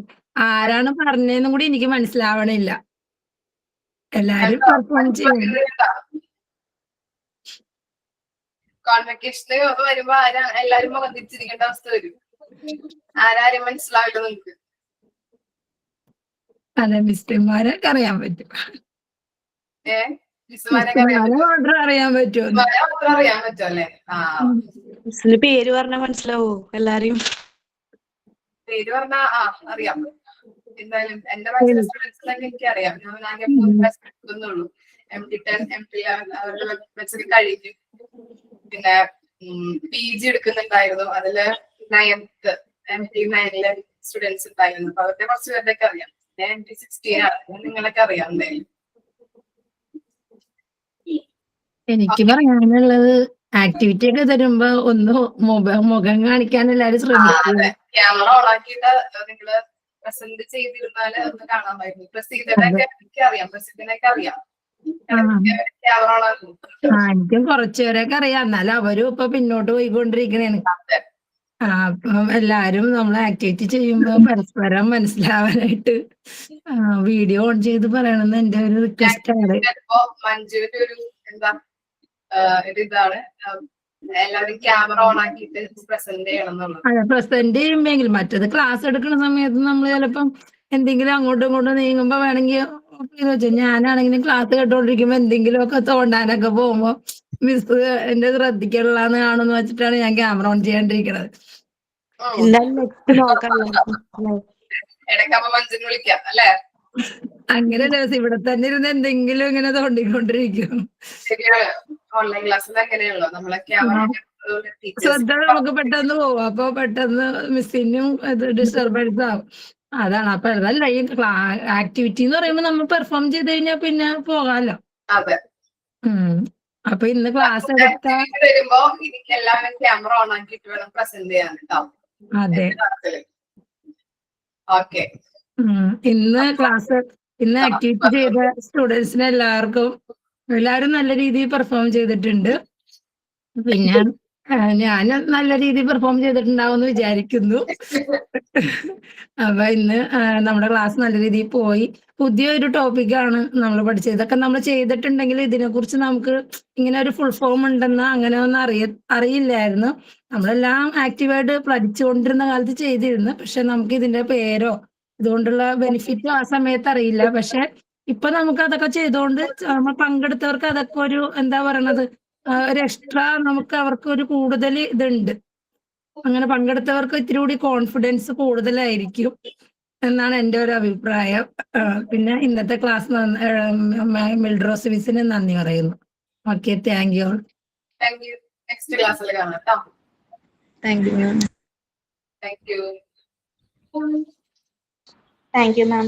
ആരാണ് പറഞ്ഞതെന്നും കൂടി എനിക്ക് മനസ്സിലാവണില്ല. എല്ലാരും പെർഫോം ചെയ്യും. കോൺവെക്കേഷന് വരുമ്പോ എല്ലാരും മുഖം തിരിച്ചിരിക്കേണ്ട അവസ്ഥ വരും. ആരാരും മനസ്സിലാവില്ല നിങ്ങൾക്ക്. അതെ, മിസ്റ്റർമാരൊക്കെ അറിയാൻ പറ്റും. മിസ്സുമാരൊക്കെ അറിയാൻ പറ്റുമോ? മാത്രം അറിയാൻ പറ്റുമല്ലേ? പേര് പറഞ്ഞാൽ മനസ്സിലാവോ എല്ലാരെയും? പേര് പറഞ്ഞാ അറിയാം. എന്തായാലും എന്റെ ബാച്ചിലെ സ്റ്റുഡൻസിനൊക്കെ എനിക്കറിയാം. ഞാൻ ആകെ 3 ക്ലാസ് എടുക്കുന്നുള്ളൂ. MT10 MT11 അവരുടെ വെച്ചൊക്കെ കഴിഞ്ഞു. പിന്നെ PG എടുക്കുന്നുണ്ടായിരുന്നു. അതില് 9th MT9 സ്റ്റുഡൻസ് ഉണ്ടായിരുന്നു. അപ്പൊ അവരുടെ കുറച്ച് പേരുടെയൊക്കെ അറിയാം. MT16 ആണ്, നിങ്ങളൊക്കെ അറിയാം എന്തായാലും. എനിക്ക് പറയാനുള്ളത്, ആക്ടിവിറ്റി ഒക്കെ തരുമ്പോ ഒന്ന് മുഖം കാണിക്കാൻ എല്ലാരും ശ്രമിക്കും. ക്യാമറ ഓൺ ആക്കിയിട്ട് നിങ്ങള് പ്രസന്റ് ചെയ്തിരുന്നാല് ഒന്ന് കാണാമായിരുന്നു. പ്രസീതനൊക്കെ എനിക്കറിയാം, പ്രസീതനൊക്കെ അറിയാം. ക്യാമറ ഓൺ ആക്കും. എനിക്കും കുറച്ചുപേരൊക്കെ അറിയാം, എന്നാലും അവരും ഇപ്പൊ പിന്നോട്ട് പോയിക്കൊണ്ടിരിക്കണേണ്. അപ്പം എല്ലാരും നമ്മൾ ആക്ടിവിറ്റി ചെയ്യുമ്പോ പരസ്പരം മനസ്സിലാവാനായിട്ട് വീഡിയോ ഓൺ ചെയ്ത് പറയണമെന്ന് എന്റെ ഒരു റിക്വസ്റ്റ് ആണ്. മഞ്ജുവിന്റെ ഒരു എന്താ ഇതാണ്, എല്ലാവരും ക്യാമറ ഓൺ ആക്കിയിട്ട് പ്രസന്റ് ചെയ്യണം എന്നുള്ളത്. അതെ, പ്രസന്റ് ചെയ്യുമ്പോഴെങ്കിൽ മറ്റേത് ക്ലാസ് എടുക്കുന്ന സമയത്ത് നമ്മൾ ചിലപ്പം എന്തെങ്കിലും അങ്ങോട്ടും ഇങ്ങോട്ടും നീങ്ങുമ്പോ വേണമെങ്കിൽ ഞാനാണെങ്കിലും ക്ലാസ് കേട്ടോണ്ടിരിക്കുമ്പോ എന്തെങ്കിലുമൊക്കെ തോണ്ടാനൊക്കെ പോകുമ്പോ മിസ് എന്റെ ശ്രദ്ധിക്കാനുള്ളതെന്ന് കാണുമെന്ന് വെച്ചിട്ടാണ് ഞാൻ ക്യാമറ ഓൺ ചെയ്യാണ്ടിരിക്കണത്. ഇടയ്ക്കമ്മ മഞ്ജുവിനെ വിളിക്കാം അല്ലേ? അങ്ങനെ ഇവിടെ തന്നെ ഇരുന്ന് എന്തെങ്കിലും ഇങ്ങനെ തോണ്ടിക്കൊണ്ടിരിക്കും. ശരിയാണ്, ഓൺലൈൻ ക്ലാസ്സിൽ അങ്ങനെയുള്ളൂ. നമ്മളെ ക്യാമറ ശ്രദ്ധ നമുക്ക് പെട്ടെന്ന് പോകും. അപ്പൊ പെട്ടെന്ന് മിസ്സിനും ഡിസ്റ്റർബൻസ് ആവും. അതാണ്. അപ്പൊ അതല്ല, ഈ ആക്ടിവിറ്റി എന്ന് പറയുമ്പോ നമ്മൾ പെർഫോം ചെയ്ത് കഴിഞ്ഞാൽ പിന്നെ പോകാമല്ലോ. അതെ. അപ്പൊ ഇന്ന് ക്ലാസ് എടുത്ത വരുമ്പോ എനിക്ക് എല്ലാവരും ക്യാമറ ഓൺ ആക്കിയിട്ട് വേണം പ്രസന്റ് ചെയ്യാൻ കേട്ടോ. അതെ, ഓക്കെ. ഇന്ന് ആക്ടിവിറ്റി ചെയ്ത സ്റ്റുഡൻസിന് എല്ലാവരും നല്ല രീതിയിൽ പെർഫോം ചെയ്തിട്ടുണ്ട്. പിന്നെ ഞാൻ നല്ല രീതിയിൽ പെർഫോം ചെയ്തിട്ടുണ്ടാവും എന്ന് വിചാരിക്കുന്നു. അപ്പൊ ഇന്ന് നമ്മുടെ ക്ലാസ് നല്ല രീതിയിൽ പോയി. പുതിയൊരു ടോപ്പിക്കാണ് നമ്മൾ പഠിച്ചത്. ഇതൊക്കെ നമ്മൾ ചെയ്തിട്ടുണ്ടെങ്കിൽ ഇതിനെക്കുറിച്ച് നമുക്ക് ഇങ്ങനെ ഒരു ഫുൾ ഫോം ഉണ്ടെന്ന് അങ്ങനെ ഒന്നും അറിയില്ലായിരുന്നു. നമ്മളെല്ലാം ആക്റ്റീവായിട്ട് പഠിച്ചുകൊണ്ടിരുന്ന കാലത്ത് ചെയ്തിരുന്നു. പക്ഷെ നമുക്ക് ഇതിന്റെ പേരോ ഇതുകൊണ്ടുള്ള ബെനിഫിറ്റോ ആ സമയത്ത് അറിയില്ല. പക്ഷെ ഇപ്പൊ നമുക്ക് അതൊക്കെ ചെയ്തുകൊണ്ട് നമ്മൾ പങ്കെടുത്തവർക്ക് അതൊക്കെ ഒരു എന്താ പറയണത്, ഒരു എക്സ്ട്രാ നമുക്ക് അവർക്ക് ഒരു കൂടുതൽ ഇതുണ്ട്. അങ്ങനെ പങ്കെടുത്തവർക്ക് ഇത്തിരി കൂടി കോൺഫിഡൻസ് കൂടുതലായിരിക്കും എന്നാണ് എൻ്റെ ഒരു അഭിപ്രായം. പിന്നെ ഇന്നത്തെ ക്ലാസ് മിൽഡ്രോസ് മിസ്സിന് നന്ദി പറയുന്നു. Okay, thank you. നെക്സ്റ്റ് ക്ലാസ്സിൽ കാണാം കേട്ടോ. Thank you. Thank you. Thank you, ma'am.